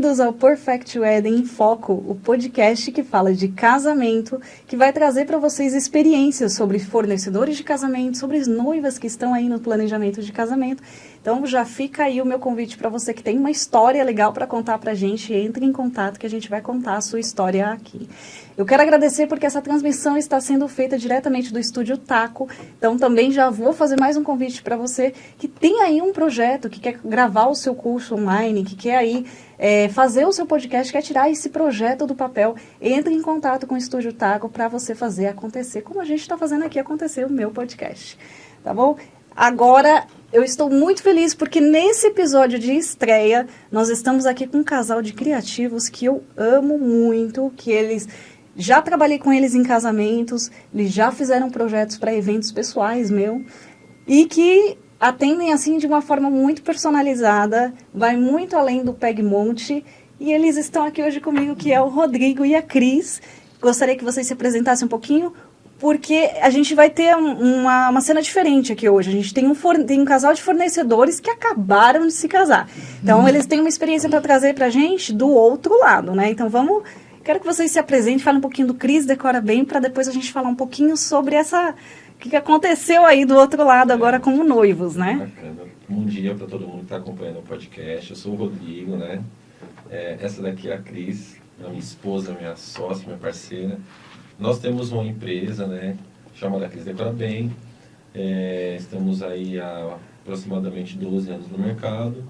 bem-vindos ao Perfect Wedding em Foco, o podcast que fala de casamento, que vai trazer para vocês experiências sobre fornecedores de casamento, sobre as noivas que estão aí no planejamento de casamento. Então já fica aí o meu convite para você que tem uma história legal para contar para a gente, entre em contato que a gente vai contar a sua história aqui. Eu quero agradecer porque essa transmissão está sendo feita diretamente do Estúdio Taco, então também já vou fazer mais um convite para você que tem aí um projeto, que quer gravar o seu curso online, que quer aí fazer o seu podcast, quer tirar esse projeto do papel, entre em contato com o Estúdio Taco para você fazer acontecer, como a gente está fazendo aqui acontecer o meu podcast, tá bom? Agora, eu estou muito feliz porque nesse episódio de estreia, nós estamos aqui com um casal de criativos que eu amo muito, que eles... Já trabalhei com eles em casamentos, eles já fizeram projetos para eventos pessoais e que atendem assim de uma forma muito personalizada, vai muito além do Pegmonte, e eles estão aqui hoje comigo, que é o Rodrigo e a Cris. Gostaria que vocês se apresentassem um pouquinho, porque a gente vai ter uma cena diferente aqui hoje. A gente tem um casal de fornecedores que acabaram de se casar. Então, eles têm uma experiência para trazer para a gente do outro lado, né? Então, quero que vocês se apresentem, falem um pouquinho do Cris Decora Bem, para depois a gente falar um pouquinho sobre o que aconteceu aí do outro lado agora como noivos, né? Bacana. Bom dia para todo mundo que está acompanhando o podcast. Eu sou o Rodrigo, né? Essa daqui é a Cris, minha esposa, minha sócia, minha parceira. Nós temos uma empresa, né? Chamada Cris Decora Bem. Estamos aí há aproximadamente 12 anos no mercado.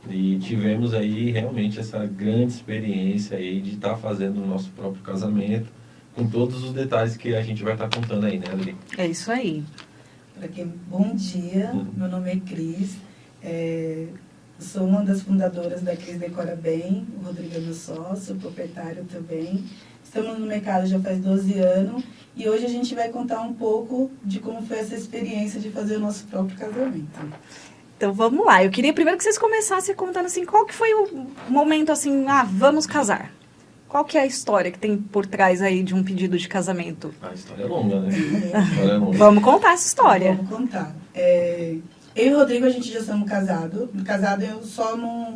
E tivemos aí realmente essa grande experiência aí de estar fazendo o nosso próprio casamento, com todos os detalhes que a gente vai estar contando aí, né, Adri? É isso aí. Bom dia, meu nome é Cris, sou uma das fundadoras da Cris Decora Bem, o Rodrigo é meu sócio, proprietário também. Estamos no mercado já faz 12 anos e hoje a gente vai contar um pouco de como foi essa experiência de fazer o nosso próprio casamento. Então, vamos lá. Eu queria primeiro que vocês começassem contando assim, qual que foi o momento assim, vamos casar. Qual que é a história que tem por trás aí de um pedido de casamento? A história é longa, né? A história é longa. Vamos contar essa história. Vamos contar. Eu e o Rodrigo, a gente já somos casados. Casado,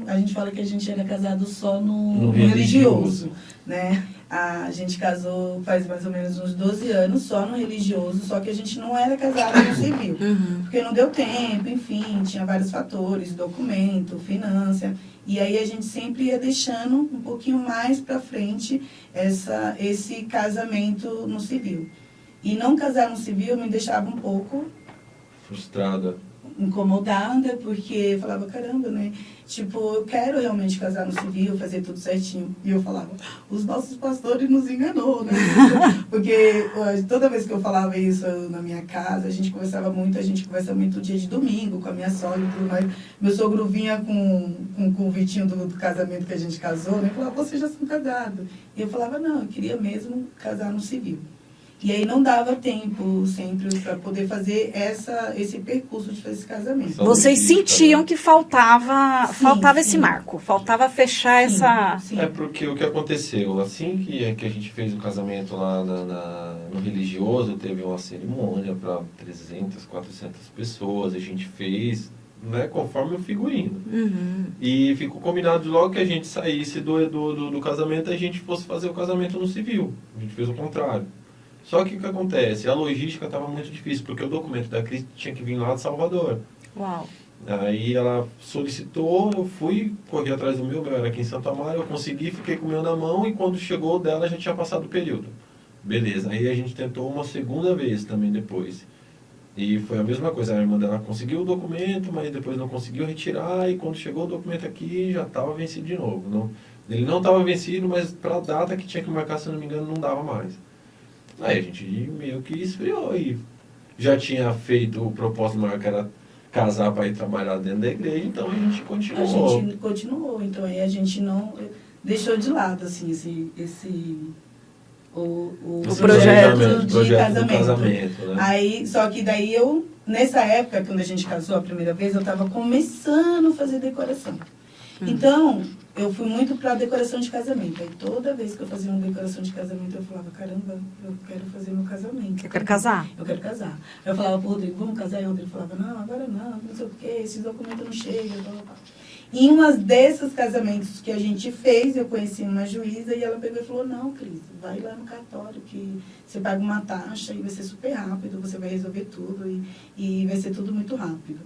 a gente fala que a gente era casado só no religioso, né? A gente casou faz mais ou menos uns 12 anos, só no religioso, só que a gente não era casado no civil. Porque não deu tempo, enfim, tinha vários fatores, documento, finança. E aí a gente sempre ia deixando um pouquinho mais para frente esse casamento no civil. E não casar no civil me deixava um pouco... Frustrada. Incomodada, porque eu falava, caramba, né? Tipo, eu quero realmente casar no civil, fazer tudo certinho. E eu falava, os nossos pastores nos enganou, né? Porque toda vez que eu falava isso na minha casa, a gente conversa muito dia de domingo com a minha sogra e tudo mais. Meu sogro vinha com o convitinho do casamento que a gente casou, né? E falava, vocês já são casados. E eu falava, não, eu queria mesmo casar no civil. E aí não dava tempo sempre para poder fazer esse percurso de fazer esse casamento. Vocês sentiam que faltava esse marco, faltava fechar essa... Sim. Porque o que aconteceu, assim que a gente fez o casamento lá no religioso, teve uma cerimônia para 300, 400 pessoas, a gente fez, né, conforme o figurino. E ficou combinado logo que a gente saísse do casamento, a gente fosse fazer o casamento no civil. A gente fez o contrário. Só que o que acontece? A logística estava muito difícil, porque o documento da Cris tinha que vir lá de Salvador. Uau! Aí ela solicitou, eu fui, corri atrás do meu era aqui em Santo Amaro, eu consegui, fiquei com o meu na mão, e quando chegou o dela já tinha passado o período. Beleza, aí a gente tentou uma segunda vez também depois. E foi a mesma coisa, a irmã dela conseguiu o documento, mas depois não conseguiu retirar, e quando chegou o documento aqui já estava vencido de novo. Ele não estava vencido, mas para a data que tinha que marcar, se não me engano, não dava mais. Aí a gente meio que esfriou e já tinha feito o propósito maior que era casar para ir trabalhar dentro da igreja, então a gente continuou. A gente continuou, então aí a gente não deixou de lado assim, o projeto de casamento. Né? Aí, só que daí nessa época, quando a gente casou a primeira vez, eu estava começando a fazer decoração. Então, eu fui muito para decoração de casamento. Aí toda vez que eu fazia uma decoração de casamento, eu falava, caramba, eu quero fazer meu casamento. Eu quero casar. Eu quero casar. Aí eu falava pro Rodrigo, vamos casar? E o Rodrigo falava, não, agora não sei o quê, esses documentos não chegam. Blá, blá, blá. Em uma desses casamentos que a gente fez, eu conheci uma juíza e ela pegou e falou, não, Cris, vai lá no cartório que você paga uma taxa e vai ser super rápido, você vai resolver tudo e vai ser tudo muito rápido.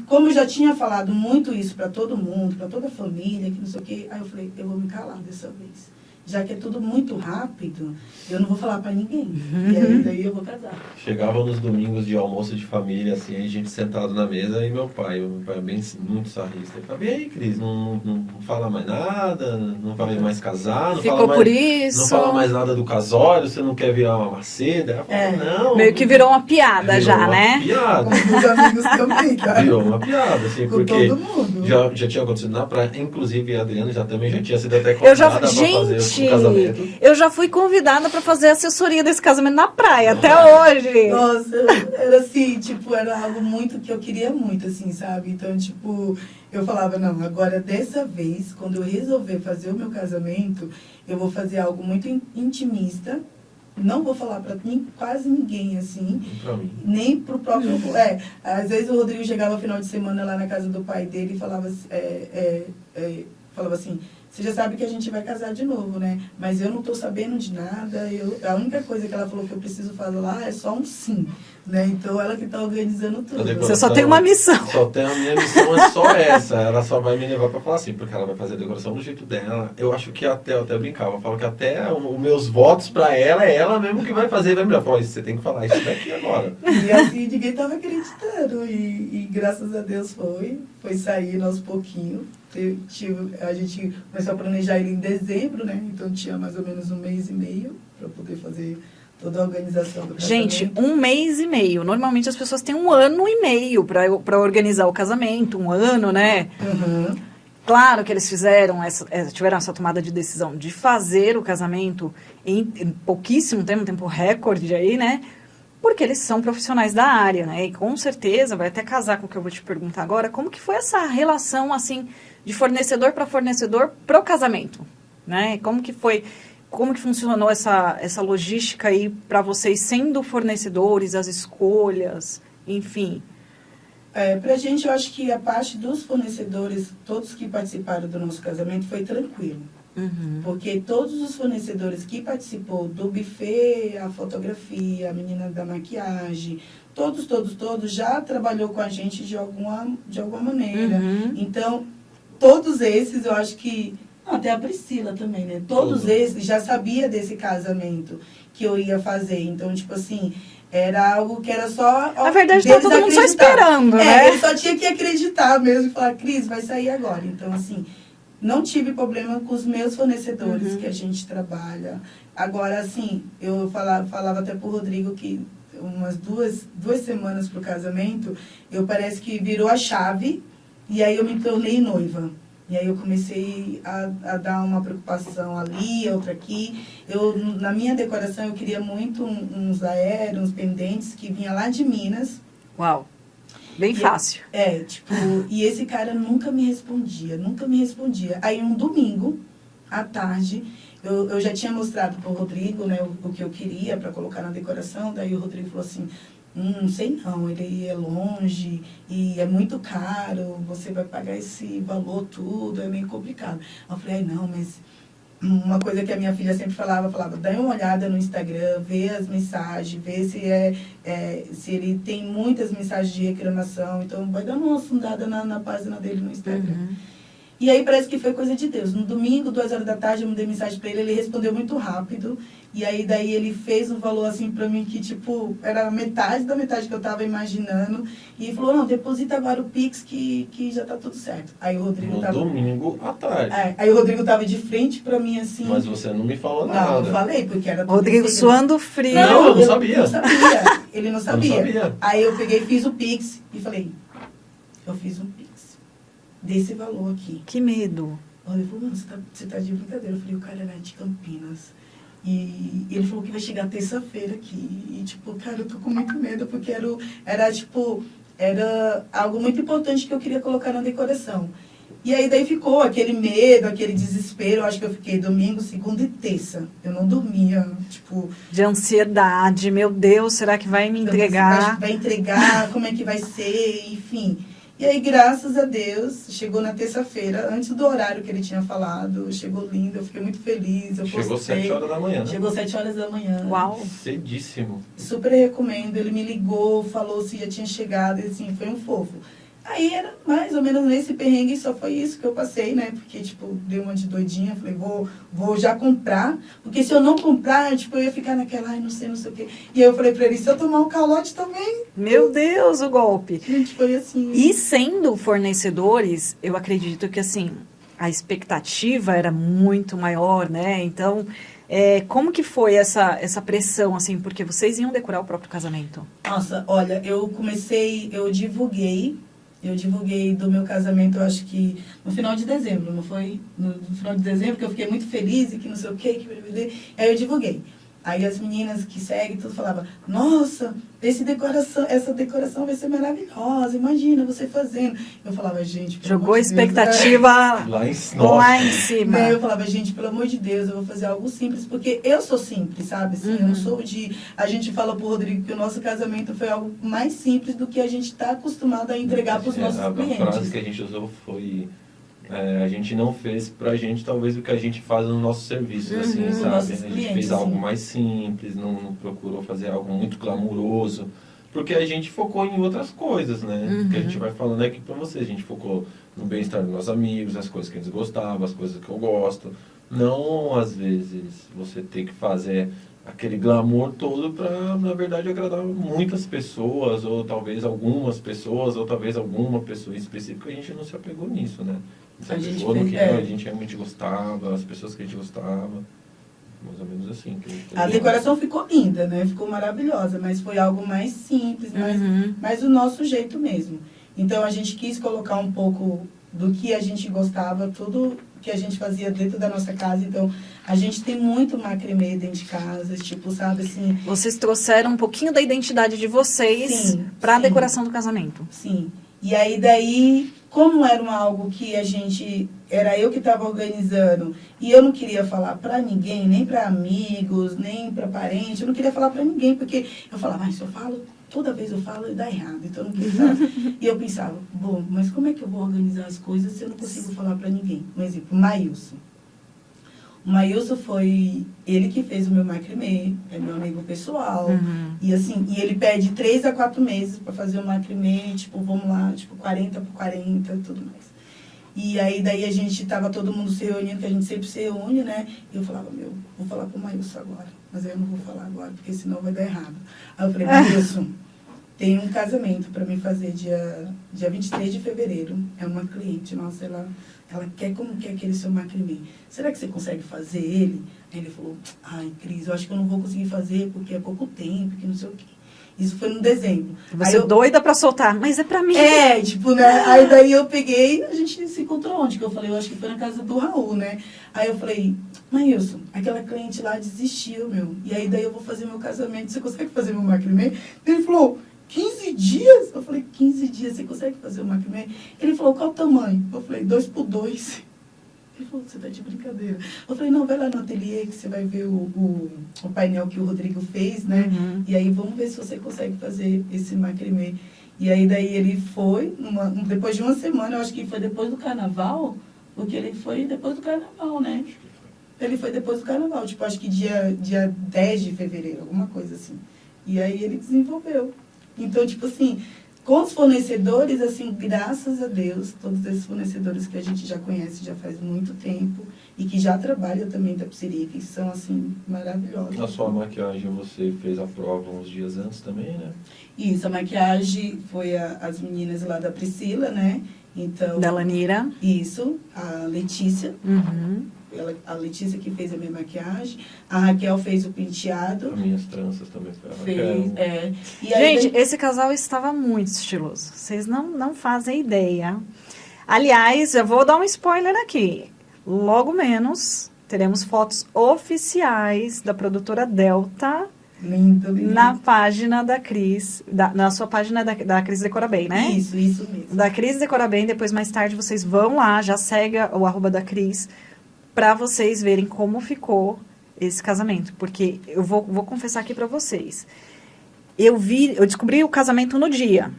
Como eu já tinha falado muito isso para todo mundo, para toda a família, que não sei o quê, aí eu falei, eu vou me calar dessa vez. Já que é tudo muito rápido, eu não vou falar para ninguém. E aí, daí eu vou casar. Chegava nos domingos de almoço de família, assim, a gente sentado na mesa e meu pai é bem, muito sarrista. Ele falava, e aí, Cris, não fala mais nada, não vai mais casar, não Ficou fala mais, por isso. não fala mais nada do casório, você não quer virar uma maceda? Ela falava, não. Meio que virou uma piada virou já, uma né? Piada. Com os amigos também, tá? Virou uma piada, assim, Com porque todo mundo. já tinha acontecido na praia, inclusive a Adriana também já tinha sido até Eu já, convidada para fazer o casamento. eu já fui convidada para fazer assessoria desse casamento na praia, até hoje. Nossa, era assim, tipo, era algo muito que eu queria muito, assim, sabe? Então, tipo, eu falava, não, agora dessa vez, quando eu resolver fazer o meu casamento, eu vou fazer algo muito intimista. Não vou falar pra quase ninguém, assim. Pra mim. Nem pro próprio... às vezes o Rodrigo chegava no final de semana lá na casa do pai dele e falava, falava assim, você já sabe que a gente vai casar de novo, né? Mas eu não tô sabendo de nada. A única coisa que ela falou que eu preciso fazer lá é só um sim, né? Então ela que tá organizando tudo. Você só tem uma missão. Só tem a minha missão, é só essa. Ela só vai me levar pra falar assim, porque ela vai fazer a decoração do jeito dela. Eu acho que eu até brincava. Eu falo que até os meus votos pra ela é ela mesmo que vai fazer. Vai me falar, você tem que falar isso daqui agora. E assim, ninguém tava acreditando. E graças a Deus foi saindo aos pouquinhos. A gente começou a planejar ele em dezembro, né? Então tinha mais ou menos 1 mês e meio para poder fazer toda a organização do casamento. Gente, 1 mês e meio. Normalmente as pessoas têm 1 ano e meio para organizar o casamento, 1 ano, né? Uhum. Claro que eles tiveram essa tomada de decisão de fazer o casamento em pouquíssimo tempo, um tempo recorde aí, né? Porque eles são profissionais da área, né? E com certeza vai até casar com o que eu vou te perguntar agora. Como que foi essa relação, assim, de fornecedor para fornecedor pro casamento, né? Como que funcionou essa logística aí para vocês sendo fornecedores, as escolhas, enfim? Pra gente, eu acho que a parte dos fornecedores, todos que participaram do nosso casamento, foi tranquilo. Uhum. Porque todos os fornecedores que participou do buffet, a fotografia, a menina da maquiagem, todos já trabalhou com a gente de alguma maneira. Uhum. Então, todos esses, eu acho que... Até a Priscila também, né? Todos esses já sabia desse casamento que eu ia fazer. Então, tipo assim, era algo que era só... Na verdade, tá todo mundo só esperando, né? Ele só tinha que acreditar mesmo e falar, Cris, vai sair agora. Então, assim... Não tive problema com os meus fornecedores que a gente trabalha. Agora, assim, eu falava até pro Rodrigo que umas duas semanas pro casamento, parece que virou a chave e aí eu me tornei noiva. E aí eu comecei a dar uma preocupação ali, outra aqui. Na minha decoração, eu queria muito uns aéreos, uns pendentes que vinha lá de Minas. Uau! Bem fácil. E esse cara nunca me respondia. Aí um domingo, à tarde, eu já tinha mostrado pro Rodrigo, né, o que eu queria para colocar na decoração. Daí o Rodrigo falou assim, não sei não, ele é longe e é muito caro, você vai pagar esse valor tudo, é meio complicado. Eu falei, não, mas... Uma coisa que a minha filha sempre falava, dá uma olhada no Instagram, vê as mensagens, vê se ele tem muitas mensagens de reclamação, então vai dar uma sondada na página dele no Instagram. Uhum. E aí parece que foi coisa de Deus. No domingo, 2 horas da tarde, eu mandei mensagem pra ele respondeu muito rápido. E aí daí ele fez um valor assim pra mim que, tipo, era metade da metade que eu tava imaginando. E falou, não, deposita agora o Pix que já tá tudo certo. Aí o Rodrigo tava... domingo à tarde. Aí o Rodrigo tava de frente pra mim assim... Mas você não me falou nada. Não, eu falei, porque era tudo Rodrigo suando frio. Não, eu não sabia. Ele não sabia. Eu não sabia. Aí eu peguei, fiz o Pix e falei, eu fiz um Pix desse valor aqui. Que medo. Ele falou, mano, você tá de brincadeira. Eu falei, o cara era de Campinas. E ele falou que vai chegar terça-feira aqui. E, tipo, cara, eu tô com muito medo, porque era algo muito importante que eu queria colocar na decoração. E aí daí ficou aquele medo, aquele desespero. Eu acho que eu fiquei domingo, segunda e terça. Eu não dormia, tipo... De ansiedade. Meu Deus, será que vai me entregar? Vai entregar, como é que vai ser, enfim... E aí, graças a Deus, chegou na terça-feira, antes do horário que ele tinha falado, chegou lindo, eu fiquei muito feliz. Chegou 7 horas da manhã, né? Chegou 7 horas da manhã. Uau! Cedíssimo. Super recomendo, ele me ligou, falou se já tinha chegado, e assim, foi um fofo. Aí era mais ou menos nesse perrengue, só foi isso que eu passei, né? Porque, tipo, dei uma de doidinha, falei, vou já comprar, porque se eu não comprar, tipo, eu ia ficar naquela, ai, não sei o quê. E aí eu falei pra ele, se eu tomar um calote também? Meu Deus, o golpe! Gente, foi assim. E sendo fornecedores, eu acredito que, assim, a expectativa era muito maior, né? Então, como que foi essa pressão, assim? Porque vocês iam decorar o próprio casamento. Nossa, olha, eu divulguei do meu casamento, eu acho que no final de dezembro, não foi? No final de dezembro, que eu fiquei muito feliz e que não sei o quê, aí eu divulguei. Aí as meninas que seguem, tudo falavam, nossa, essa decoração vai ser maravilhosa, imagina você fazendo. Eu falava, gente, pelo Jogou a amor de Deus, expectativa lá em cima. né? Eu falava, gente, pelo amor de Deus, eu vou fazer algo simples, porque eu sou simples, sabe? Assim, eu não sou de... A gente fala pro Rodrigo que o nosso casamento foi algo mais simples do que a gente está acostumado a entregar para os nossos clientes. A frase que a gente usou foi... a gente não fez pra gente, talvez, o que a gente faz nos nossos serviços, assim, sabe? A gente fez algo mais simples, não procurou fazer algo muito glamuroso, porque a gente focou em outras coisas, né? Que a gente vai falando aqui pra vocês. A gente focou no bem-estar dos nossos amigos, as coisas que eles gostavam, as coisas que eu gosto. Não, às vezes, você ter que fazer aquele glamour todo para, na verdade, agradar muitas pessoas, ou talvez algumas pessoas, ou talvez alguma pessoa específica. A gente não se apegou nisso, né? A gente apegou no que a gente realmente gostava, as pessoas que a gente gostava. Mais ou menos assim. A decoração ficou linda, né? Ficou maravilhosa, mas foi algo mais simples, mais do nosso jeito mesmo. Então, a gente quis colocar um pouco do que a gente gostava, tudo que a gente fazia dentro da nossa casa. Então, a gente tem muito macramê dentro de casa, tipo, sabe, assim... Vocês trouxeram um pouquinho da identidade de vocês para a decoração do casamento. Sim. E aí, daí, como era algo que era eu que estava organizando, e eu não queria falar para ninguém, nem para amigos, nem para parentes, eu não queria falar para ninguém, porque eu falava, mas se eu falo, toda vez eu falo e dá errado, então eu não queria falar. E eu pensava, bom, mas como é que eu vou organizar as coisas se eu não consigo falar para ninguém? Um exemplo, Maílson. O Maílson foi ele que fez o meu macramê, é meu amigo pessoal. E assim, e ele pede 3 a 4 meses para fazer o macramê, tipo, vamos lá, tipo, 40 por 40 e tudo mais. E aí, daí a gente tava todo mundo se reunindo, que a gente sempre se reúne, né? E eu falava, vou falar pro Maílson agora. Mas aí eu não vou falar agora, porque senão vai dar errado. Aí eu falei, Maílson, tem um casamento para mim fazer dia 23 de fevereiro. É uma cliente nossa, ela quer como quer aquele seu macramê. Será que você consegue fazer ele? Aí ele falou, ai, Cris, eu acho que eu não vou conseguir fazer porque é pouco tempo, que não sei o quê. Isso foi no dezembro. Você doida pra soltar, mas é pra mim. Tipo, né? Aí daí eu peguei, a gente se encontrou onde? Que eu falei, eu acho que foi na casa do Raul, né? Aí eu falei, Maílson, aquela cliente lá desistiu, E aí daí eu vou fazer meu casamento, você consegue fazer meu macramê? Ele falou, 15 dias? Eu falei, 15 dias, você consegue fazer o macramê? Ele falou, qual o tamanho? Eu falei, 2x2. Ele falou, você tá de brincadeira. Eu falei, não, vai lá no ateliê que você vai ver o painel que o Rodrigo fez, né? E aí vamos ver se você consegue fazer esse macramê. E aí daí ele foi, depois de uma semana, eu acho que foi depois do carnaval, porque ele foi depois do carnaval, né? Ele foi depois do carnaval, tipo, acho que dia 10 de fevereiro, alguma coisa assim. E aí ele desenvolveu. Então, tipo assim, com os fornecedores, assim, graças a Deus, todos esses fornecedores que a gente já conhece já faz muito tempo e que já trabalham também da tapeçaria, que são, assim, maravilhosos. Na sua maquiagem você fez a prova uns dias antes também, né? Isso, a maquiagem foi as meninas lá da Priscila, né? Então, Da Lanira. Isso, a Letícia. A Letícia que fez a minha maquiagem. A Raquel fez o penteado. As minhas tranças também foi a Fez, Raquel. E aí, Gente, esse casal estava muito estiloso. Vocês não fazem ideia. Aliás, eu vou dar um spoiler aqui. Logo menos, teremos fotos oficiais da produtora Delta lindo. na página da Cris, na sua página da Cris Decora Bem, né? Isso mesmo. Da Cris Decora Bem, depois mais tarde vocês vão lá, já segue o @ da Cris, para vocês verem como ficou esse casamento. Porque eu vou confessar aqui para vocês. Eu descobri o casamento no dia,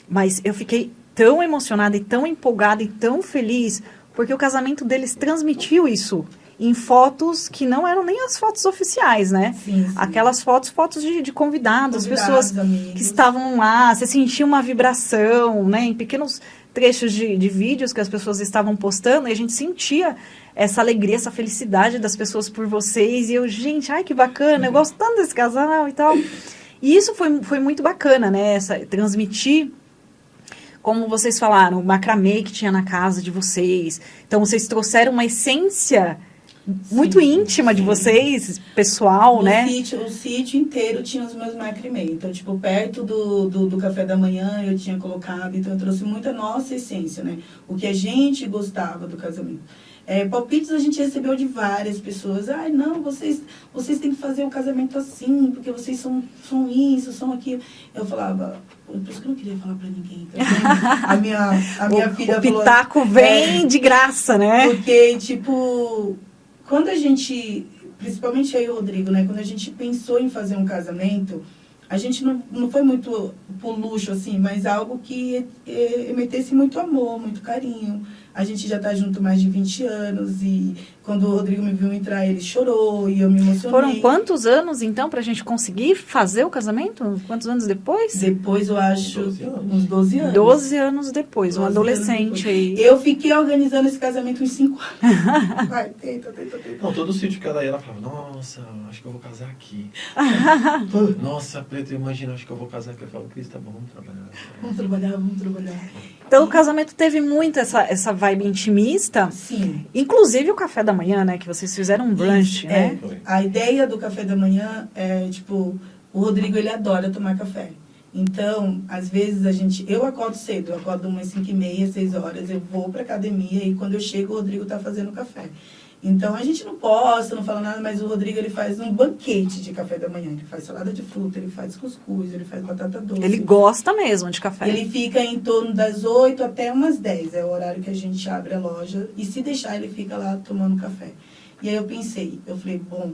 mas eu fiquei tão emocionada e tão empolgada e tão feliz, porque o casamento deles transmitiu isso em fotos que não eram nem as fotos oficiais, né? Sim, sim. Aquelas fotos de convidados, pessoas amigos. que estavam lá, você sentia uma vibração, né? Em pequenos trechos de vídeos que as pessoas estavam postando, e a gente sentia essa alegria, essa felicidade das pessoas por vocês, e eu, gente, ai que bacana, eu gosto tanto desse casal e tal. E isso foi muito bacana, né? Transmitir, como vocês falaram, o macramê que tinha na casa de vocês. Então, vocês trouxeram uma essência muito íntima de vocês, pessoal, né? O sítio inteiro tinha os meus macramê. Então, tipo, perto do café da manhã eu tinha colocado. Então, eu trouxe muita nossa essência, né? O que a gente gostava do casamento. Palpites a gente recebeu de várias pessoas. Ai, não, vocês têm que fazer o casamento assim, porque vocês são isso, são aquilo. Eu falava, por isso que eu não queria falar pra ninguém. Tá? A minha filha o pitaco falou, vem de graça, né? Porque, tipo, quando a gente, principalmente eu e o Rodrigo, né? Quando a gente pensou em fazer um casamento, a gente não foi muito por luxo, assim, mas algo que emitesse muito amor, muito carinho. A gente já tá junto mais de 20 anos e quando o Rodrigo me viu entrar, ele chorou e eu me emocionei. Foram quantos anos, então, pra gente conseguir fazer o casamento? Quantos anos depois? Depois, eu acho, uns 12 anos. 12 anos depois, um adolescente aí. Eu fiquei organizando esse casamento uns 5 anos. Vai, tenta. Não, todo sítio que ela ia, ela falava, nossa, acho que eu vou casar aqui. Nossa, Preto, imagina, acho que eu vou casar aqui. Eu falo, Cris, tá bom, vamos trabalhar. Vamos trabalhar. Então, o casamento teve muito essa vibe intimista. Sim. Inclusive o café da manhã, né? Que vocês fizeram um brunch, né? A ideia do café da manhã é, tipo, o Rodrigo, ele adora tomar café. Então, às vezes eu acordo cedo, eu acordo umas 5h30, 6 horas, eu vou pra academia e quando eu chego o Rodrigo tá fazendo café. Então, a gente não posta, não fala nada, mas o Rodrigo, ele faz um banquete de café da manhã. Ele faz salada de fruta, ele faz cuscuz, ele faz batata doce. Ele gosta mesmo de café. Ele fica em torno das 8 até umas 10, é o horário que a gente abre a loja. E se deixar, ele fica lá tomando café. E aí eu falei, bom,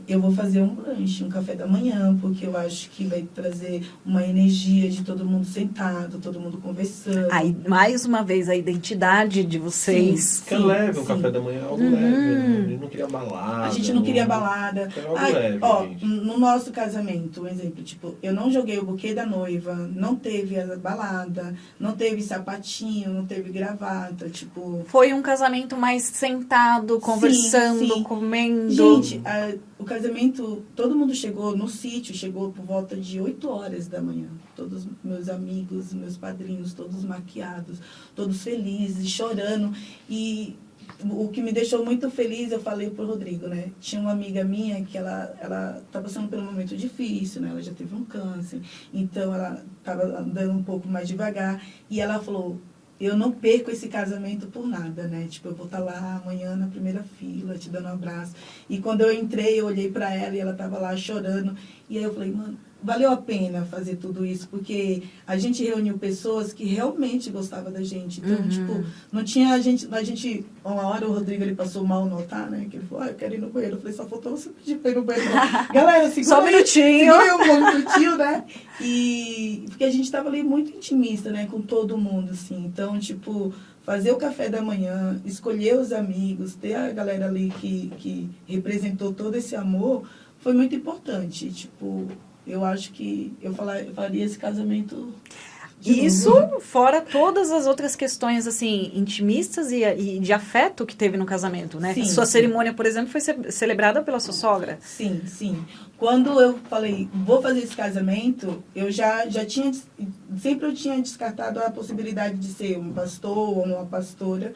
eu vou fazer um lanche, um café da manhã, porque eu acho que vai trazer uma energia de todo mundo sentado, todo mundo conversando. Aí, mais uma vez, a identidade de vocês. Que é leve, um café da manhã, algo leve. Ele não queria balada. A gente não queria balada. Leve, no nosso casamento, um exemplo, tipo, eu não joguei o buquê da noiva, não teve a balada, não teve sapatinho, não teve gravata, tipo... Foi um casamento mais sentado, conversando, sim. comendo. Gente, o casamento, todo mundo chegou no sítio, chegou por volta de 8 horas da manhã. Todos meus amigos, meus padrinhos, todos maquiados, todos felizes, chorando. E o que me deixou muito feliz, eu falei pro Rodrigo, né? Tinha uma amiga minha que ela tá passando por um momento difícil, né? Ela já teve um câncer, então ela tava andando um pouco mais devagar. E ela falou, eu não perco esse casamento por nada, né? Tipo, eu vou estar lá amanhã na primeira fila, te dando um abraço. E quando eu entrei, eu olhei pra ela e ela tava lá chorando. E aí eu falei, mano, valeu a pena fazer tudo isso, porque a gente reuniu pessoas que realmente gostavam da gente. Então, tipo, não tinha a gente, uma hora o Rodrigo, ele passou mal no altar, né? Que ele falou, eu quero ir no banheiro. Eu falei, só faltou você pedir pra ir no banheiro. Galera, segura só um minutinho. Um minutinho, né? E porque a gente tava ali muito intimista, né? Com todo mundo, assim. Então, tipo, fazer o café da manhã, escolher os amigos, ter a galera ali que representou todo esse amor, foi muito importante. Tipo, eu acho que eu faria esse casamento Isso, fora todas as outras questões, assim, intimistas e de afeto que teve no casamento, né? Sim, Sua sim. cerimônia, por exemplo, foi celebrada pela sua sogra. Sim, sim. Quando eu falei, vou fazer esse casamento, eu já tinha, sempre eu tinha descartado a possibilidade de ser um pastor ou uma pastora.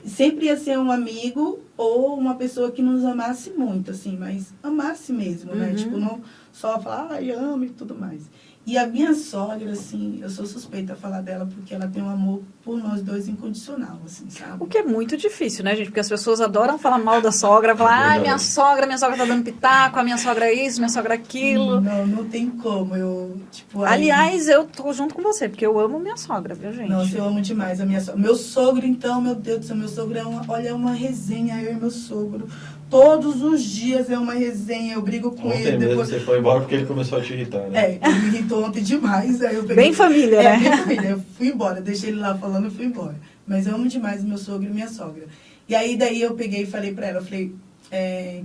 Sempre ia ser um amigo ou uma pessoa que nos amasse muito, assim, mas amasse mesmo, né? Tipo, não só falar, ai, amo e tudo mais. E a minha sogra, assim, eu sou suspeita a falar dela porque ela tem um amor por nós dois incondicional, assim, sabe? O que é muito difícil, né, gente? Porque as pessoas adoram falar mal da sogra, falar, ai, minha sogra tá dando pitaco, a minha sogra é isso, minha sogra é aquilo. Não tem como, eu, tipo... Aliás, eu tô junto com você, porque eu amo minha sogra, viu, gente? Nossa, eu amo demais a minha sogra. Meu sogro, então, meu Deus do céu, meu sogro é uma resenha, eu e meu sogro. Todos os dias é uma resenha, eu brigo com Ontem ele. mesmo Depois... você foi embora porque ele começou a te irritar, né? Ele me irritou ontem demais. Aí eu peguei... Bem família, né? Bem família. Eu fui embora, deixei ele lá falando e fui embora. Mas eu amo demais meu sogro e minha sogra. E aí, daí eu peguei e falei pra ela, eu falei,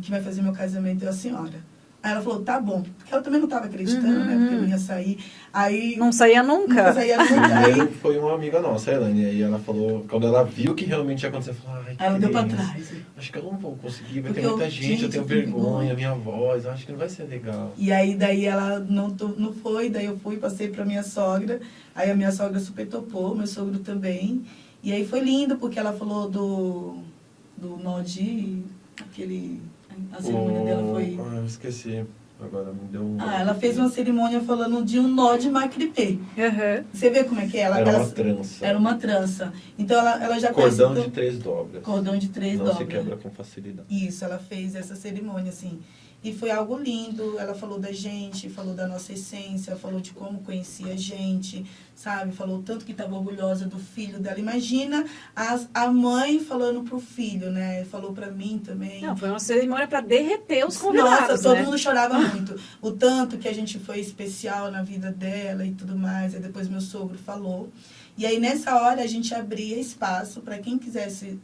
que vai fazer meu casamento é a senhora. Aí ela falou, tá bom. Porque ela também não estava acreditando, né? Porque eu não ia sair. Aí... Não saía nunca? Não saía nunca. Primeiro foi uma amiga nossa, a Elaine, e aí ela falou, quando ela viu que realmente ia acontecer, ela falou, ai, Ela deu pra Deus, trás. acho que eu não vou conseguir, vai Porque ter muita eu- gente, eu tenho eu tenho vergonha, minha voz, acho que não vai ser legal. E aí, daí ela não foi, daí eu fui, passei pra minha sogra. Aí a minha sogra super topou, meu sogro também. E aí foi lindo, porque ela falou do nó de... A cerimônia dela foi... Ah, eu esqueci. Agora me deu um... ela fez uma cerimônia falando de um nó de macripê. Uhum. Você vê como é que é? Era uma trança. Era uma trança. Então ela já Cordão fez, de 3 dobras. Cordão de 3 Não dobras. se quebra com facilidade. Isso, ela fez essa cerimônia, assim. E foi algo lindo. Ela falou da gente, falou da nossa essência, falou de como conhecia a gente, sabe? Falou tanto que estava orgulhosa do filho dela. Imagina a mãe falando pro filho, né? Falou pra mim também. Não, foi uma cerimônia para derreter os convidados, Nossa, todo né? mundo chorava muito. O tanto que a gente foi especial na vida dela e tudo mais. Aí depois meu sogro falou. E aí nessa hora a gente abria espaço para quem quisesse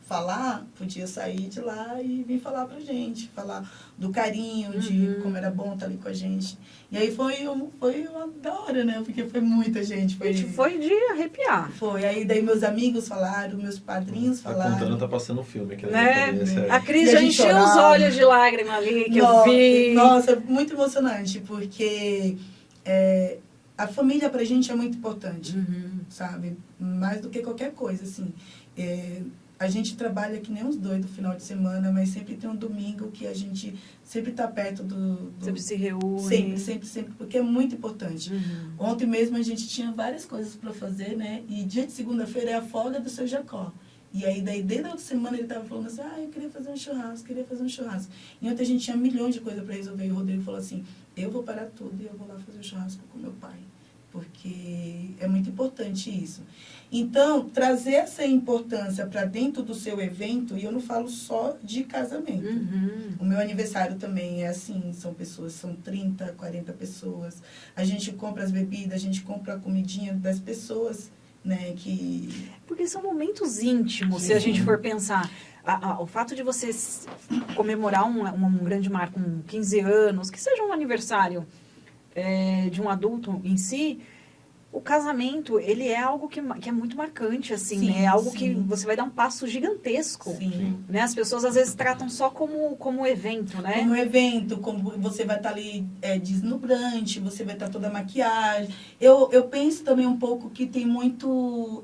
falar, podia sair de lá e vir falar pra gente, falar do carinho, de como era bom estar ali com a gente. E aí foi uma da hora, né? Porque foi muita gente. Gente, foi de arrepiar. Foi. Aí daí meus amigos falaram, meus padrinhos A falaram. Contana tá passando um filme aqui na Né? minha cabeça. A Cris E a já gente encheu os chorava. olhos de lágrima ali, que eu vi. Nossa, muito emocionante, porque a família pra gente é muito importante, sabe? Mais do que qualquer coisa, assim. A gente trabalha que nem uns doidos no final de semana, mas sempre tem um domingo que a gente sempre tá perto do... Sempre se reúne. Sempre, porque é muito importante. Ontem mesmo a gente tinha várias coisas para fazer, né? E dia de segunda-feira é a folga do seu Jacó. E aí, daí, desde a outra semana, ele tava falando assim, eu queria fazer um churrasco. E ontem a gente tinha milhões de coisas para resolver. E o Rodrigo falou assim, eu vou parar tudo e eu vou lá fazer um churrasco com meu pai. Porque é muito importante isso. Então, trazer essa importância para dentro do seu evento, e eu não falo só de casamento. O meu aniversário também é assim, são 30, 40 pessoas. A gente compra as bebidas, a gente compra a comidinha das pessoas, né, que... Porque são momentos íntimos, Sim. se a gente for pensar. O fato de você comemorar um grande marco, 15 anos, que seja um aniversário de um adulto em si, o casamento, ele é algo que é muito marcante, assim, Sim, né? É algo sim. que você vai dar um passo gigantesco. Sim. Né? As pessoas, às vezes, tratam só como evento, né? Como evento, como você vai estar ali deslumbrante, você vai estar toda maquiagem. Eu penso também um pouco que tem muito,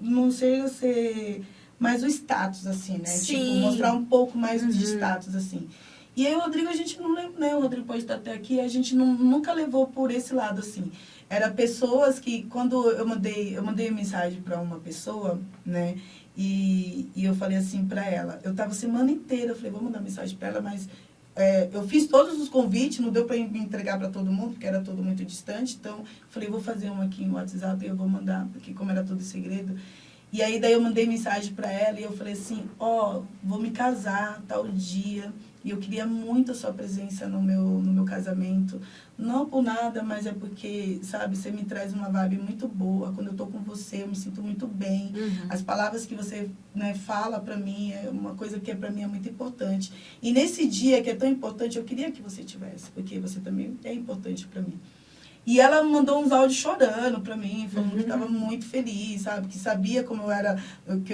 não sei ser mais o status, assim, né? Sim. Tipo, mostrar um pouco mais de status, assim. E aí o Rodrigo, a gente não lembra, né? O Rodrigo pode estar até aqui, a gente nunca levou por esse lado, assim. Era pessoas que, quando eu mandei mensagem para uma pessoa, né? E eu falei assim para ela, eu estava a semana inteira, eu falei, vou mandar mensagem para ela, mas eu fiz todos os convites, não deu para me entregar para todo mundo, porque era tudo muito distante, então eu falei, vou fazer um aqui no WhatsApp e eu vou mandar, porque como era tudo segredo. E aí daí eu mandei mensagem para ela e eu falei assim, vou me casar tal dia, e eu queria muito a sua presença no meu casamento. Não por nada, mas é porque, sabe, você me traz uma vibe muito boa. Quando eu tô com você, eu me sinto muito bem. As palavras que você, né, fala pra mim é uma coisa que pra mim é muito importante. E nesse dia que é tão importante, eu queria que você tivesse, porque você também é importante pra mim. E ela mandou uns áudios chorando pra mim, falando que estava muito feliz, sabe? Que sabia como eu era, o que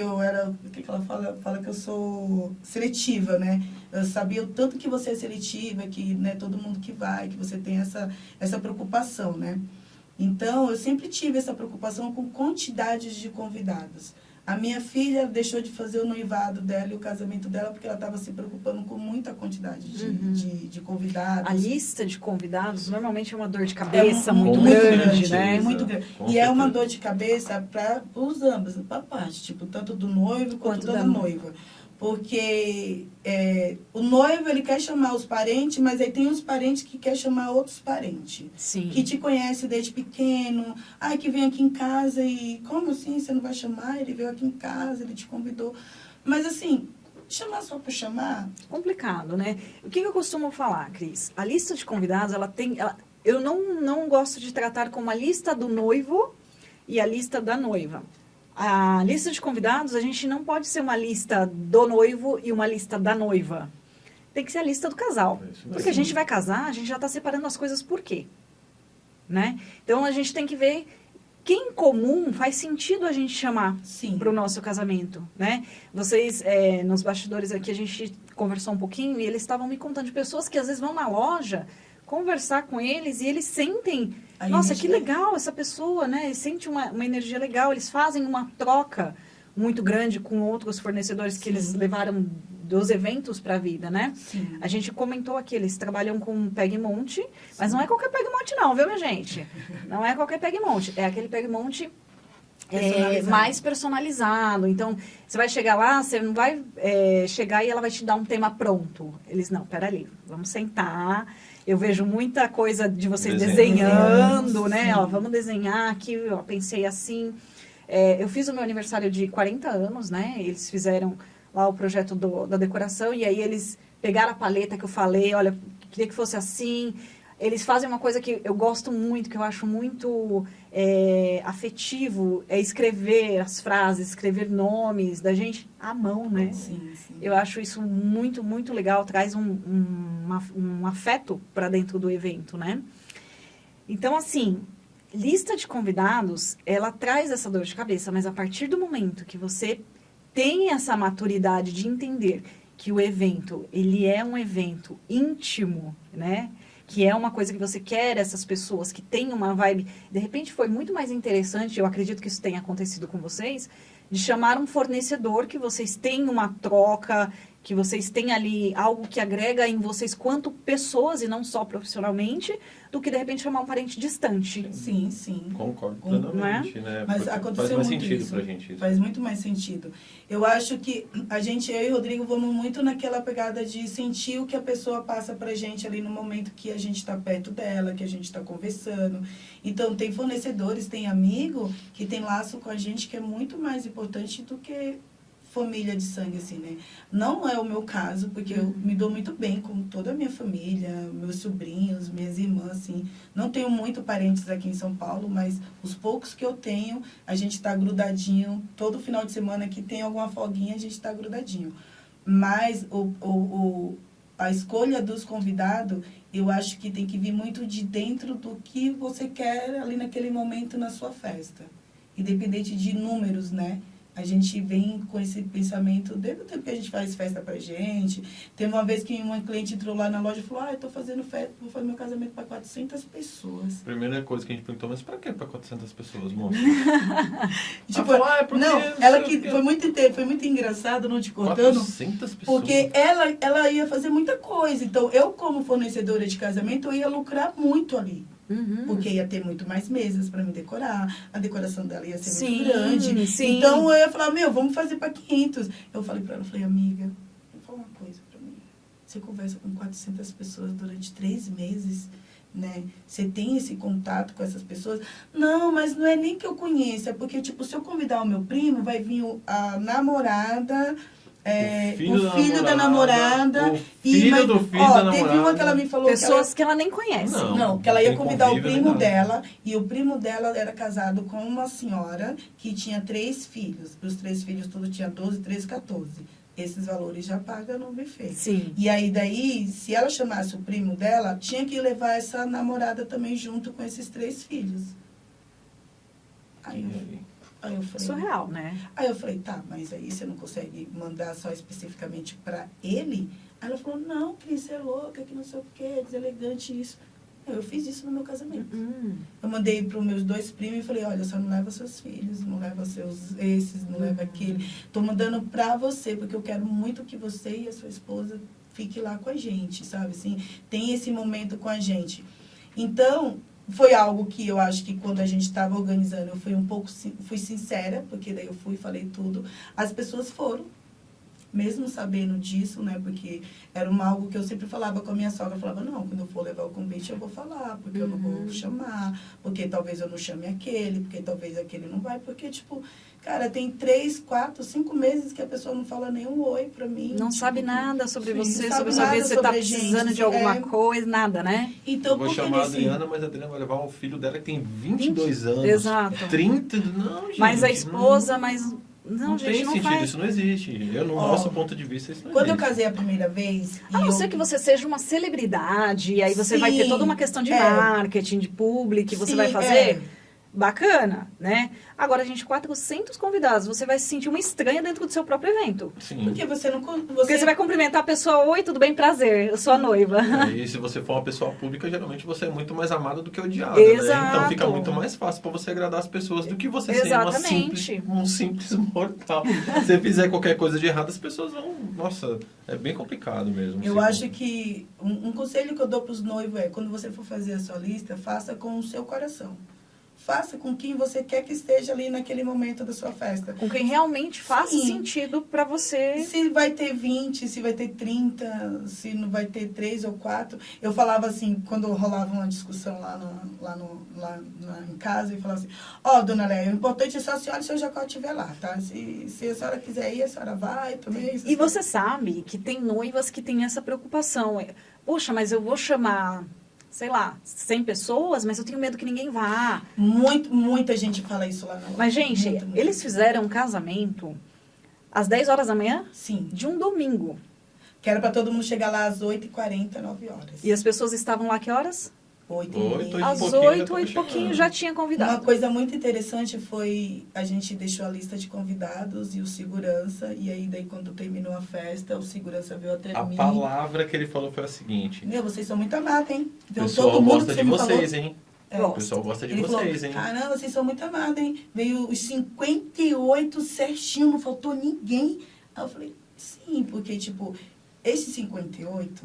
ela fala? Fala que eu sou seletiva, né? Eu sabia o tanto que você é seletiva, que, né, todo mundo que vai, que você tem essa preocupação, né? Então, eu sempre tive essa preocupação com quantidades de convidados. A minha filha deixou de fazer o noivado dela e o casamento dela porque ela estava se preocupando com muita quantidade de convidados. A lista de convidados normalmente é uma dor de cabeça muito grande, né? É muito grande. Com E é uma certeza. dor de cabeça para os ambos, para a parte, tipo, tanto do noivo quanto da noiva. Porque o noivo, ele quer chamar os parentes, mas aí tem uns parentes que quer chamar outros parentes. Sim. Que te conhece desde pequeno. Ai, que vem aqui em casa e... Como assim? Você não vai chamar? Ele veio aqui em casa, ele te convidou. Mas assim, chamar só por chamar. Complicado, né? O que eu costumo falar, Cris? A lista de convidados, eu não gosto de tratar como a lista do noivo e a lista da noiva. A lista de convidados, a gente não pode ser uma lista do noivo e uma lista da noiva. Tem que ser a lista do casal. Porque a gente vai casar, a gente já está separando as coisas por quê? Né? Então, a gente tem que ver quem em comum faz sentido a gente chamar para o nosso casamento, né? Vocês, nos bastidores aqui, a gente conversou um pouquinho e eles estavam me contando de pessoas que às vezes vão na loja conversar com eles e eles sentem, nossa, que legal essa pessoa, né? Eles sentem uma energia legal, eles fazem uma troca muito grande com outros fornecedores que eles levaram dos eventos para a vida, né? Sim. A gente comentou aqui, eles trabalham com Pegmonte, mas não é qualquer Pegmonte não, viu, minha gente? Não é qualquer Pegmonte, é aquele Pegmonte mais personalizado. Então, você vai chegar lá, você não vai chegar e ela vai te dar um tema pronto. Eles, não, peraí, vamos sentar. Eu vejo muita coisa de vocês desenhando, né? Ó, vamos desenhar aqui, ó, pensei assim. Eu fiz o meu aniversário de 40 anos, né? Eles fizeram lá o projeto da decoração, e aí eles pegaram a paleta que eu falei, olha, queria que fosse assim. Eles fazem uma coisa que eu gosto muito, que eu acho muito afetivo, é escrever as frases, escrever nomes da gente à mão, né? Sim, sim. Eu acho isso muito, muito legal, traz um afeto para dentro do evento, né? Então, assim, lista de convidados, ela traz essa dor de cabeça, mas a partir do momento que você tem essa maturidade de entender que o evento, ele é um evento íntimo, né? Que é uma coisa que você quer, essas pessoas que têm uma vibe... De repente foi muito mais interessante, eu acredito que isso tenha acontecido com vocês, de chamar um fornecedor que vocês têm uma troca, que vocês têm ali algo que agrega em vocês quanto pessoas e não só profissionalmente, do que de repente chamar um parente distante. Sim, sim. Concordo plenamente, né? Mas aconteceu faz mais muito sentido isso. pra gente isso. Faz muito mais sentido. Eu acho que eu e o Rodrigo vamos muito naquela pegada de sentir o que a pessoa passa pra gente ali no momento que a gente tá perto dela, que a gente tá conversando. Então, tem fornecedores, tem amigo que tem laço com a gente que é muito mais importante do que família de sangue, assim, né? Não é o meu caso, porque eu me dou muito bem com toda a minha família, meus sobrinhos, minhas irmãs, assim. Não tenho muito parentes aqui em São Paulo, mas os poucos que eu tenho, a gente tá grudadinho. Todo final de semana que tem alguma folguinha, a gente tá grudadinho. Mas a escolha dos convidados, eu acho que tem que vir muito de dentro do que você quer ali naquele momento na sua festa. Independente de números, né? A gente vem com esse pensamento, desde o tempo que a gente faz festa pra gente. Teve uma vez que uma cliente entrou lá na loja e falou, eu tô fazendo festa, vou fazer meu casamento para 400 pessoas. Primeira coisa que a gente perguntou, mas pra que pra 400 pessoas, moço? Tipo, porque não, ela que foi muito engraçado, não te contando. 400 pessoas? Porque ela ia fazer muita coisa. Então, eu como fornecedora de casamento, eu ia lucrar muito ali. Uhum. Porque ia ter muito mais mesas para me decorar, a decoração dela ia ser Sim, muito grande. sim. Então eu ia falar, vamos fazer para 500. Eu falei para ela, amiga, vou falar uma coisa para mim. Você conversa com 400 pessoas durante 3 meses, né? Você tem esse contato com essas pessoas? Não, mas não é nem que eu conheça, porque, tipo, se eu convidar o meu primo, vai vir a namorada... o filho da namorada. O filho do filho da namorada. Teve uma que ela me falou... Pessoas que ela nem conhece. Não, que ela ia convidar o primo dela. E o primo dela era casado com uma senhora que tinha 3 filhos. Os 3 filhos todos tinham 12, 13, 14. Esses valores já pagam no buffet. Sim. E aí, daí, se ela chamasse o primo dela, tinha que levar essa namorada também junto com esses 3 filhos. Aí eu falei, surreal, né? Aí eu falei, tá, mas aí você não consegue mandar só especificamente para ele? Aí ela falou, não, Cris, você é louca, que não sei o que, é deselegante isso. Eu fiz isso no meu casamento. Eu mandei para os meus 2 primos e falei, olha, só não leva seus filhos, não leva esses, não leva aquele. Tô mandando para você, porque eu quero muito que você e a sua esposa fiquem lá com a gente, sabe? Assim, tem esse momento com a gente. Então... foi algo que eu acho que quando a gente estava organizando, eu fui sincera, porque daí eu fui e falei tudo. As pessoas foram. mesmo sabendo disso, né? Porque era algo que eu sempre falava com a minha sogra. Eu falava, não, quando eu for levar o convite eu vou falar, porque eu não vou chamar, porque talvez eu não chame aquele, porque talvez aquele não vai, porque, tipo, cara, tem 3, 4, 5 meses que a pessoa não fala nenhum oi pra mim. Não tipo, sabe nada sobre sim, você, não sobre sabe sua nada vida, você tá sobre a precisando gente, de alguma coisa, nada, né? Então, Eu vou por que chamar a nesse... Adriana, mas a Adriana vai levar o filho dela que tem 22 anos. Exato. 30, não, gente. Mas a esposa, não, mas... Não, não gente, tem não sentido, faz. isso não existe. Eu, no nosso ponto de vista, isso não Quando eu existe. casei a primeira vez... A não ser que você seja uma celebridade, e aí você vai ter Sim, toda uma questão de é. marketing, de público, que você Sim, vai fazer... é. Bacana, né? Agora, gente, 400 convidados, você vai se sentir uma estranha dentro do seu próprio evento. Sim. Porque você não... Porque você vai cumprimentar a pessoa, oi, tudo bem, prazer, eu sou a noiva. E se você for uma pessoa pública, geralmente você é muito mais amado do que odiado, Exato. né? Então fica muito mais fácil para você agradar as pessoas do que você Exatamente. ser um simples mortal. Se você fizer qualquer coisa de errado, as pessoas vão... Nossa, é bem complicado mesmo. Eu acho que um conselho que eu dou para os noivos é, quando você for fazer a sua lista, faça com o seu coração. Faça com quem você quer que esteja ali naquele momento da sua festa. Com quem realmente faça Sim. sentido pra você. Se vai ter 20, se vai ter 30, se não vai ter 3 ou 4. Eu falava assim, quando rolava uma discussão lá em casa, eu falava assim, ó, dona Léia, o importante é só a senhora e o seu Jacó estiver lá, tá? Se a senhora quiser ir, a senhora vai também. E você sabe que tem noivas que têm essa preocupação. Poxa, mas eu vou chamar, sei lá, 100 pessoas, mas eu tenho medo que ninguém vá. Muita gente fala isso lá na Mas, gente, muita. eles fizeram um casamento às 10 horas da manhã Sim. de um domingo. Que era para todo mundo chegar lá às 8h40, 9 horas. E as pessoas estavam lá que horas? 8h30. Às pouquinho, 8, já tava 8 e pouquinho chegando. já tinha Uma convidado. coisa muito interessante foi, a gente deixou a lista de convidados e o segurança, e aí daí quando terminou a festa, o segurança veio até A mim. palavra que ele falou foi a seguinte: Meu, vocês são muito amados, hein? o Veio pessoal todo mundo gosta que de você me vocês, falou. hein? É. O pessoal gosta de Ele vocês, falou, hein? caramba, vocês são muito amados, hein? Veio os 58 certinho, não faltou ninguém. Aí eu falei, sim, porque, tipo, esses 58,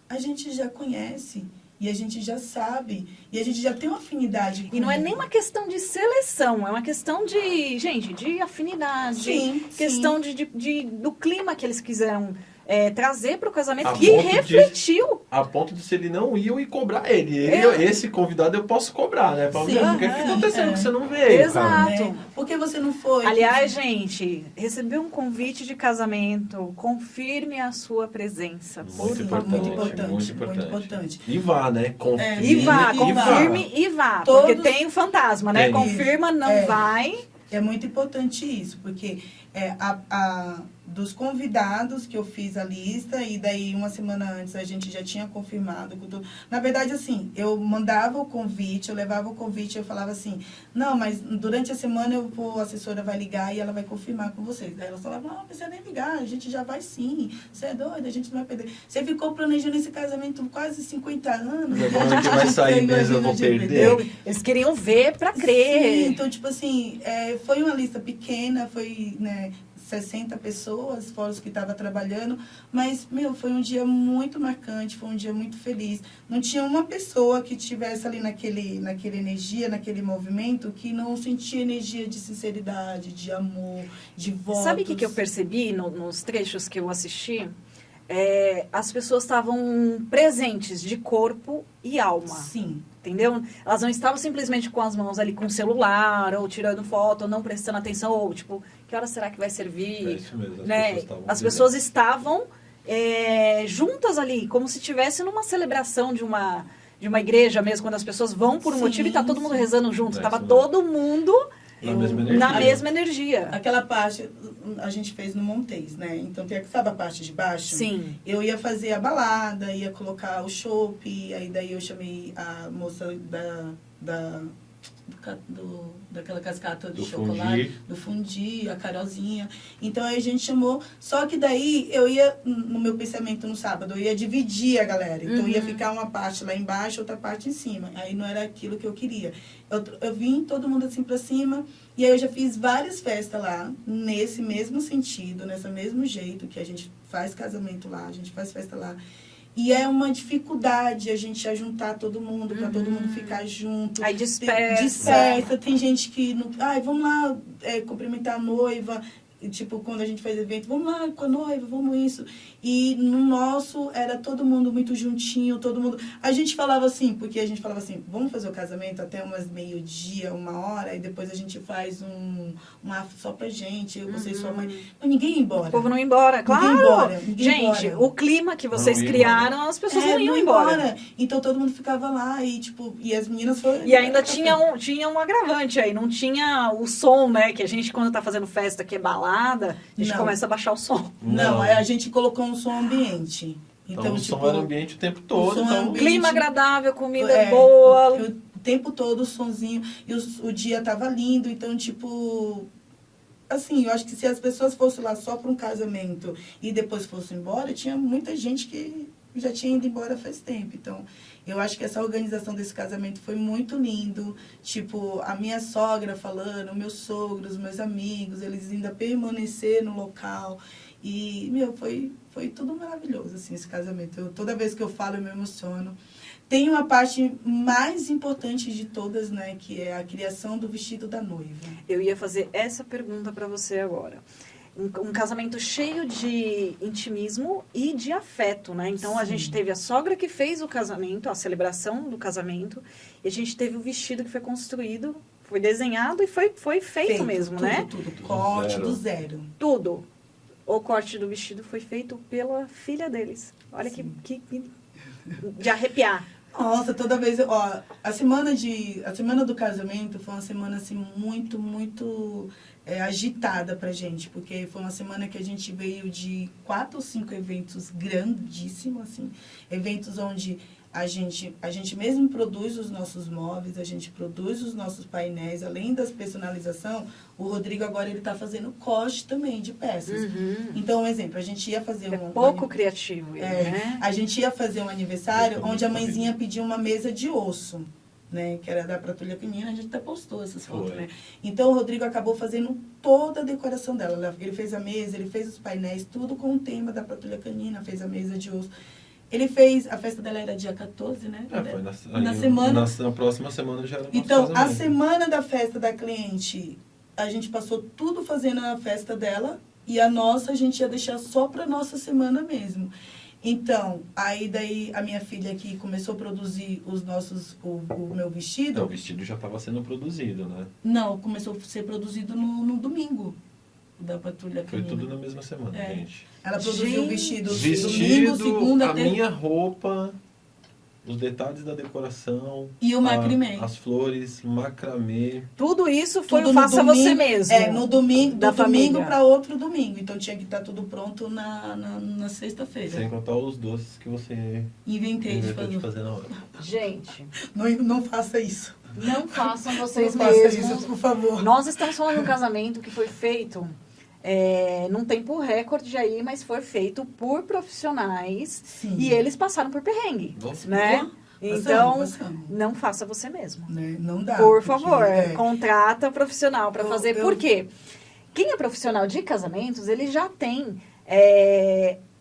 a gente já conhece. E a gente já sabe. E a gente já tem uma afinidade com E não é ele. nem uma questão de seleção, é uma questão de, gente, de afinidade. Sim, Questão do clima que eles quiseram trazer para o casamento A e ponto de- refletiu. A ponto de se ele não ir, eu ir cobrar ele. É. Esse convidado eu posso cobrar, né? Pra Sim, ver, porque o que aham, aconteceu é. que você não veio, Exato. cara? Né? Por que você não foi? Aliás, gente, receber um convite de casamento, confirme a sua presença. Muito por importante, favor. muito importante, muito muito importante. E vá, né? Confirme E vá, E confirme e vá. Todos- Porque tem o fantasma, né? Tem. Confirma, não É. vai. É muito importante isso, porque dos convidados que eu fiz a lista, e daí uma semana antes a gente já tinha confirmado. Na verdade, assim, eu mandava o convite, eu levava o convite, eu falava assim, não, mas durante a semana a assessora vai ligar e ela vai confirmar com vocês. Daí ela falava, não precisa nem ligar, a gente já vai sim, você é doida, a gente não vai perder. Você ficou planejando esse casamento quase 50 anos. É bom que vai sair mesmo, eu vou perder. Eles queriam ver pra crer. Sim, então, tipo assim, foi uma lista pequena, foi, né, 60 pessoas, fora os que estavam trabalhando, mas, meu, foi um dia muito marcante, foi um dia muito feliz. Não tinha uma pessoa que tivesse ali naquele energia, naquele movimento, que não sentia energia de sinceridade, de amor, de votos. Sabe o que eu percebi nos trechos que eu assisti? As pessoas estavam presentes de corpo e alma. Sim. Entendeu? Elas não estavam simplesmente com as mãos ali com o celular, ou tirando foto, ou não prestando atenção, ou tipo, que hora será que vai servir? É isso mesmo, Né? As pessoas estavam juntas ali, como se estivesse numa celebração de uma igreja mesmo, quando as pessoas vão por um Sim, motivo e tá todo mundo sim. rezando junto. É Tava isso mesmo. todo mundo Na mesma energia. na mesma energia. Aquela parte a gente fez no Montes, né? Então, sabe a parte de baixo? Sim. Eu ia fazer a balada, ia colocar o chopp, aí daí eu chamei a moça daquela cascata de Do chocolate, fundi. do fundi, a Carolzinha. Então aí a gente chamou, só que daí eu ia, no meu pensamento no sábado, eu ia dividir a galera. Então ia ficar uma parte lá embaixo, outra parte em cima. Aí não era aquilo que eu queria. Eu vim todo mundo assim pra cima, e aí eu já fiz várias festas lá, nesse mesmo sentido, nesse mesmo jeito que a gente faz casamento lá, a gente faz festa lá. E é uma dificuldade a gente juntar todo mundo, para todo mundo ficar junto. Aí dispersa. Tem gente que não... Ai, vamos lá cumprimentar a noiva. tipo, quando a gente faz evento, vamos lá com a noiva, vamos isso. E no nosso, era todo mundo muito juntinho, todo mundo... A gente falava assim, porque a gente falava assim, vamos fazer o casamento até umas meio-dia, 1h, e depois a gente faz um after só pra gente, eu, você e sua mãe. Mas ninguém ia embora. O povo não ia embora, claro. Ninguém ia embora, ninguém ia Gente, embora. o clima que vocês Não ia criaram, as pessoas não iam embora. Então todo mundo ficava lá e, tipo, e as meninas foram... E ainda tinha um agravante aí, não tinha o som, né? Que a gente, quando tá fazendo festa que é balada, a gente Não. começa a baixar o som. Não, a gente colocou um som ambiente. Então, o tipo, som era ambiente o tempo todo. som Então, ambiente. Clima agradável, comida boa. O tempo todo o sonzinho. E o dia tava lindo, então, tipo... Assim, eu acho que se as pessoas fossem lá só para um casamento e depois fossem embora, tinha muita gente que já tinha ido embora faz tempo. Então, eu acho que essa organização desse casamento foi muito lindo. Tipo, a minha sogra falando, meus sogros, meus amigos, eles ainda permaneceram no local. E, foi tudo maravilhoso, assim, esse casamento. Toda vez que eu falo, eu me emociono. Tem uma parte mais importante de todas, né, que é a criação do vestido da noiva. Eu ia fazer essa pergunta para você agora. Um casamento cheio de intimismo e de afeto, né? Então, Sim. a gente teve a sogra que fez o casamento, a celebração do casamento, e a gente teve o vestido que foi construído, foi desenhado e foi feito mesmo, tudo, né? Tudo. Corte zero. do zero. Tudo. O corte do vestido foi feito pela filha deles. Olha que de arrepiar. Nossa, toda vez... Ó, a semana do casamento foi uma semana, assim, muito, muito agitada pra gente. Porque foi uma semana que a gente veio de 4 ou 5 eventos grandíssimos, assim. Eventos onde a gente mesmo produz os nossos móveis, a gente produz os nossos painéis. Além das personalização, o Rodrigo agora ele tá fazendo corte também de peças. Então, um exemplo, a gente ia fazer Pouco criativo ele, né? A gente ia fazer um aniversário onde a mãezinha pediu uma mesa de osso, né? Que era da Pratulha Canina, a gente até postou essas fotos, né? Então, o Rodrigo acabou fazendo toda a decoração dela. Ele fez a mesa, ele fez os painéis, tudo com o tema da Pratulha Canina, fez a mesa de osso. Ele fez, a festa dela era dia 14, né? foi na semana. Na próxima semana já era o nosso Então, a casamento. semana da festa da cliente, a gente passou tudo fazendo a festa dela e a nossa a gente ia deixar só para nossa semana mesmo. Então, aí daí a minha filha aqui começou a produzir o meu vestido. Então, o vestido já estava sendo produzido, né? Não, começou a ser produzido no domingo da Patrulha Foi Canina. tudo na mesma semana, gente. Ela produziu o vestido Vestido, domingo, segunda, a minha roupa, os detalhes da decoração. E o macramê. As flores, macramê. Tudo isso foi Tudo o no faça domingo, você mesmo. No domingo, da do domingo família. para outro domingo. Então tinha que estar tudo pronto na sexta-feira. Sem contar os doces que você Inventei de inventou de fazer. fazer na hora. Gente, Não faça isso. não façam vocês Não faça mesmos. isso, por favor. Nós estamos falando de um casamento que foi feito num tempo recorde aí, mas foi feito por profissionais. Sim. E eles passaram por perrengue, Nossa. né? Então, Passamos. não faça você mesmo. Né? Não dá. Por porque, favor, contrata profissional para Eu- fazer. eu- Por quê? Quem é profissional de casamentos, ele já tem...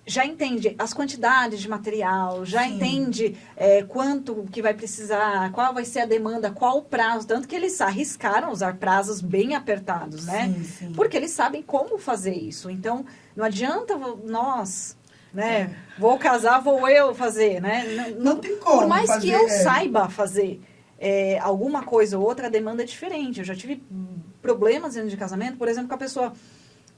já entende as quantidades de material, já Sim. entende quanto que vai precisar, qual vai ser a demanda, qual o prazo. Tanto que eles arriscaram usar prazos bem apertados, né? Sim, sim. Porque eles sabem como fazer isso. Então, não adianta nós, né? Vou casar, vou eu fazer, né? Não tem como Por mais que fazer, eu saiba fazer alguma coisa ou outra, a demanda é diferente. Eu já tive problemas dentro de casamento, por exemplo, com a pessoa...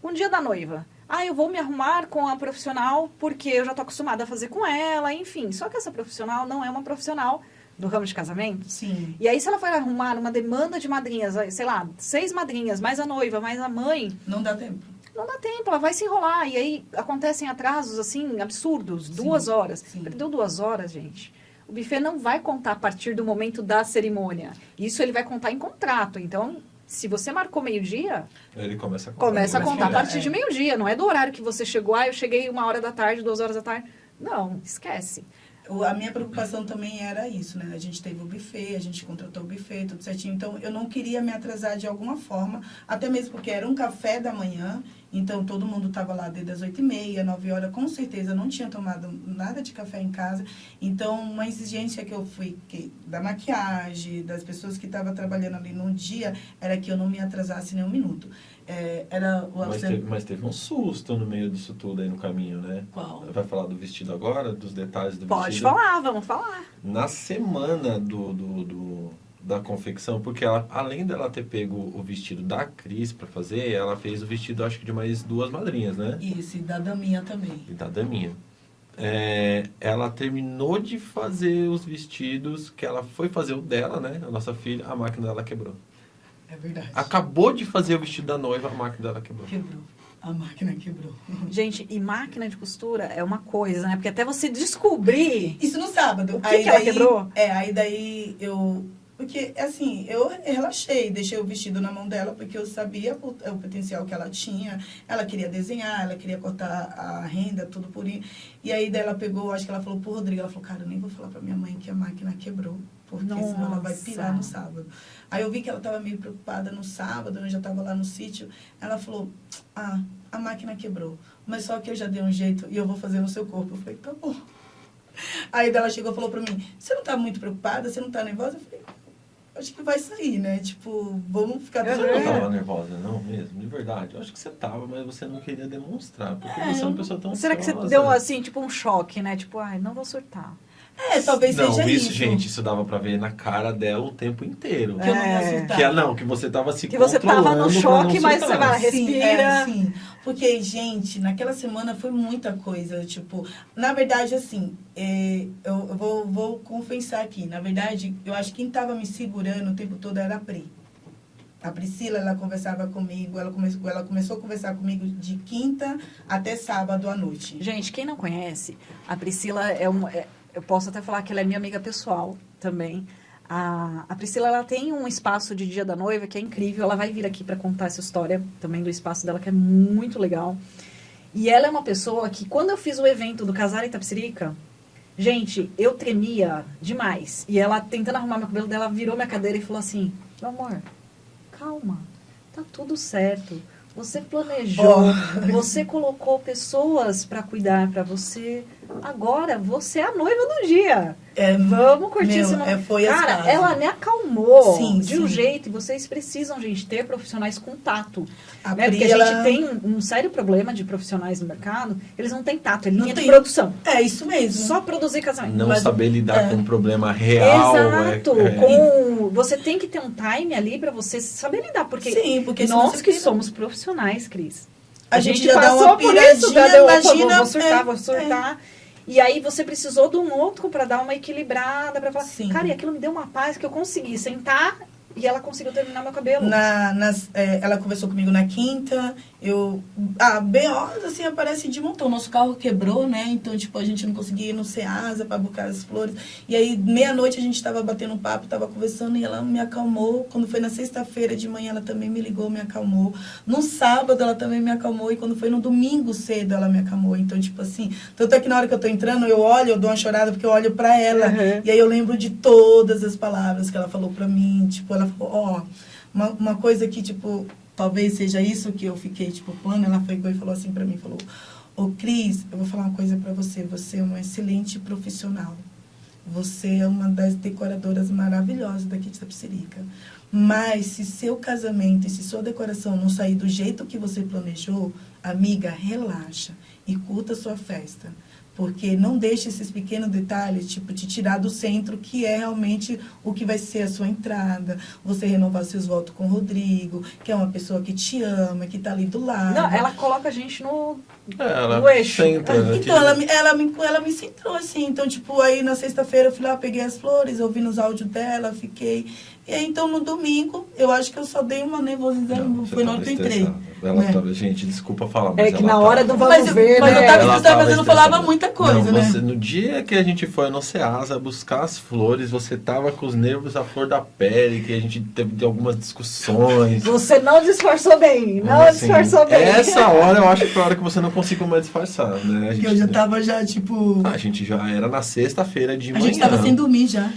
Um dia da noiva. Eu vou me arrumar com a profissional porque eu já tô acostumada a fazer com ela, enfim. Só que essa profissional não é uma profissional do ramo de casamento. Sim. E aí, se ela for arrumar uma demanda de madrinhas, sei lá, 6 madrinhas, mais a noiva, mais a mãe, Não dá tempo. não dá tempo, ela vai se enrolar. E aí, acontecem atrasos, assim, absurdos. Sim, 2 horas. sim. Perdeu 2 horas, gente. O buffet não vai contar a partir do momento da cerimônia. Isso ele vai contar em contrato. Então... Se você marcou meio-dia, Ele começa a contar. começa a contar a contar, partir de meio-dia. Não é do horário que você chegou, eu cheguei 1h da tarde, 2 horas da tarde. Não, esquece. A minha preocupação também era isso, né? A gente teve o buffet, a gente contratou o buffet, tudo certinho. Então, eu não queria me atrasar de alguma forma, até mesmo porque era um café da manhã. Então, todo mundo estava lá desde as 8h30, 9h, com certeza não tinha tomado nada de café em casa. Então, uma exigência que eu fui da maquiagem, das pessoas que estavam trabalhando ali no dia, era que eu não me atrasasse nem um minuto. Mas teve um susto no meio disso tudo aí no caminho, né? Qual? Vai falar do vestido agora, dos detalhes do Pode vestido? falar, vamos falar. Na semana da confecção, porque ela, além dela ter pego o vestido da Cris pra fazer, ela fez o vestido, acho que de mais 2 madrinhas, né? Isso, e da Daminha também. E da Daminha. Ela terminou de fazer os vestidos, que ela foi fazer o dela, né? A nossa filha, a máquina dela quebrou. É verdade. Acabou de fazer o vestido da noiva, a máquina dela quebrou. Quebrou. A máquina quebrou. Gente, e máquina de costura é uma coisa, né? Porque até você descobrir... Isso no sábado. O que ela quebrou? Aí daí eu... Porque, assim, eu relaxei, deixei o vestido na mão dela, porque eu sabia o potencial que ela tinha. Ela queria desenhar, ela queria cortar a renda, tudo purinho. E aí daí ela pegou, acho que ela falou pro Rodrigo, ela falou, cara, eu nem vou falar pra minha mãe que a máquina quebrou, porque senão ela vai pirar no sábado. Aí eu vi que ela tava meio preocupada no sábado, eu já tava lá no sítio. Ela falou, a máquina quebrou, mas só que eu já dei um jeito e eu vou fazer no seu corpo. Eu falei, tá bom. Aí ela chegou e falou pra mim, você não tá muito preocupada? Você não tá nervosa? Eu falei, acho que vai sair, né? Tipo, vamos ficar tudo Você não bem. tava nervosa, não mesmo? De verdade. Eu acho que você tava, mas você não queria demonstrar. Porque você é uma pessoa tão Será que você ansiosa. deu, assim, tipo um choque, né? Tipo, ai, não vou surtar. Talvez Não, seja isso, isso. gente, isso dava pra ver na cara dela o tempo inteiro. Que eu não ia surtar. Que você tava se Que você tava no controlando pra choque, não mas surtar. você vai, respira. Sim. Porque, gente, naquela semana foi muita coisa. Tipo, na verdade, assim, eu vou confessar aqui. Na verdade, eu acho que quem tava me segurando o tempo todo era a Pri. A Priscila, ela conversava comigo, ela começou a conversar comigo de quinta até sábado à noite. Gente, quem não conhece, a Priscila eu posso até falar que ela é minha amiga pessoal também. A Priscila, ela tem um espaço de Dia da Noiva que é incrível. Ela vai vir aqui para contar essa história também do espaço dela, que é muito legal. E ela é uma pessoa que, quando eu fiz o evento do Casar Itapecerica, gente, eu tremia demais. E ela, tentando arrumar meu cabelo dela, virou minha cadeira e falou assim, meu amor, calma, tá tudo certo. Você planejou, você colocou pessoas para cuidar para você. Agora, você é a noiva do dia. Vamos curtir esse momento. Cara, ela me acalmou de um jeito. E vocês precisam, gente, ter profissionais com tato. Né? Porque a gente tem um sério problema de profissionais no mercado. Eles não têm tato, é linha de produção. É isso mesmo. Só produzir casamento. Não saber lidar com um problema real. Exato. Você tem que ter um time ali para você saber lidar. Porque nós que somos profissionais, Cris. A gente já passou dá uma por isso. imagina, Vou surtar. E aí você precisou de um outro para dar uma equilibrada, para falar, cara, e aquilo me deu uma paz que eu consegui sentar e ela conseguiu terminar meu cabelo. Ela conversou comigo na quinta, B.O. assim, aparece de montão. Nosso carro quebrou, né? Então, tipo, a gente não conseguia ir no Ceasa para buscar as flores. E aí, meia-noite, a gente tava batendo um papo, tava conversando e ela me acalmou. Quando foi na sexta-feira de manhã, ela também me ligou, me acalmou. No sábado, ela também me acalmou. E quando foi no domingo cedo, ela me acalmou. Então, tipo assim, tanto é que na hora que eu tô entrando, eu dou uma chorada porque eu olho pra ela. E aí eu lembro de todas as palavras que ela falou pra mim. Tipo, ela falou, uma coisa que, tipo, talvez seja isso que eu fiquei, tipo, plano. Ela foi e falou assim pra mim, falou, Cris, eu vou falar uma coisa pra você. Você é uma excelente profissional. Você é uma das decoradoras maravilhosas daqui de Itapecerica. Mas se seu casamento e se sua decoração não sair do jeito que você planejou, amiga, relaxa e curta a sua festa. Porque não deixe esses pequenos detalhes, tipo, te tirar do centro, que é realmente o que vai ser a sua entrada. Você renovar seus votos com o Rodrigo, que é uma pessoa que te ama, que tá ali do lado. Não, ela coloca a gente no eixo. Então, ela me centrou, assim. Então, tipo, aí na sexta-feira eu fui lá, peguei as flores, ouvi nos áudios dela, fiquei... E aí, então, no domingo, eu acho que eu só dei uma nervosidade, foi na hora que eu entrei. Gente, desculpa falar, mas que na hora do vamos ver, mas né? eu tava frustrada, mas eu não falava muita coisa, né? No dia que a gente foi no Ceasa buscar as flores, você tava com os nervos à flor da pele, que a gente teve algumas discussões. Você não disfarçou bem, disfarçou bem. Essa hora eu acho que foi a hora que você não conseguiu mais disfarçar, né? Porque eu já tava tipo... A gente já era na sexta-feira de manhã. A gente tava sem dormir já.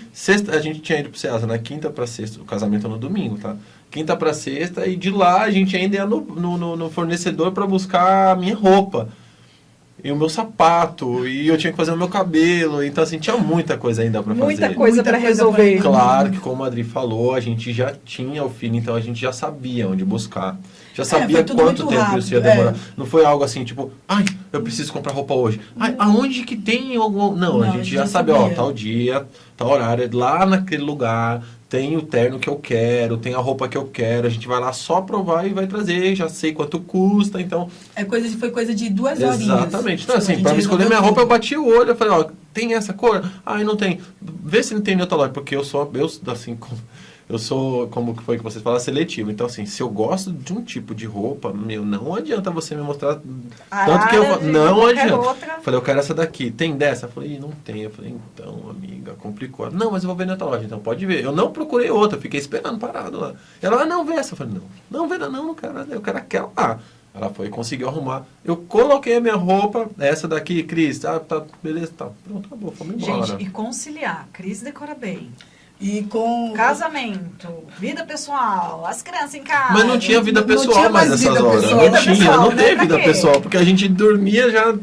A gente tinha ido pro Ceasa na quinta pra sexta, o casamento no domingo, tá? quinta para sexta, e de lá a gente ainda ia no fornecedor para buscar a minha roupa. E o meu sapato, e eu tinha que fazer o meu cabelo, então assim, tinha muita coisa ainda para fazer. Muita coisa para coisa resolver. pra- Claro que, como a Adri falou, a gente já tinha o filho, então a gente já sabia onde buscar. Já sabia foi tudo quanto muito tempo rápido, isso ia demorar. Não foi algo assim, tipo, ai, eu preciso comprar roupa hoje. Ai, aonde que tem algum... Não, a gente já sabe, ó, sabia. tal dia, tal horário, lá naquele lugar, tem o terno que eu quero, tem a roupa que eu quero, a gente vai lá só provar e vai trazer, já sei quanto custa, então... Foi coisa de 2 horinhas. Exatamente. Então, Tipo, a assim, gente pra me escolher minha resolveu roupa, eu tudo. bati o olho, eu falei, ó, tem essa cor? Ah, não tem. Vê se não tem em outra loja, porque eu assim, eu sou, como que foi que vocês falaram, seletivo. Então, assim, se eu gosto de um tipo de roupa, meu, não adianta você me mostrar tanto que eu... Não adianta. Outra. Falei, eu quero essa daqui. Tem dessa? Eu falei, não tem. Eu falei, então, amiga, complicou. Não, mas eu vou ver na outra loja, então pode ver. Eu não procurei outra, eu fiquei esperando parado lá. Ela, não, vê essa. Eu falei, não vê, não quero, eu quero aquela lá. Ela foi e conseguiu arrumar. Eu coloquei a minha roupa, essa daqui, Cris, tá, beleza, tá. Pronto, acabou, fomos embora. Gente, e conciliar, Cris decora bem, E com... casamento, vida pessoal, as crianças em casa. Mas não tinha vida não pessoal tinha mais mais nessas vida horas. pessoal. Não Vida tinha, pessoal, não né? teve Pra vida quê? pessoal. Porque a gente dormia já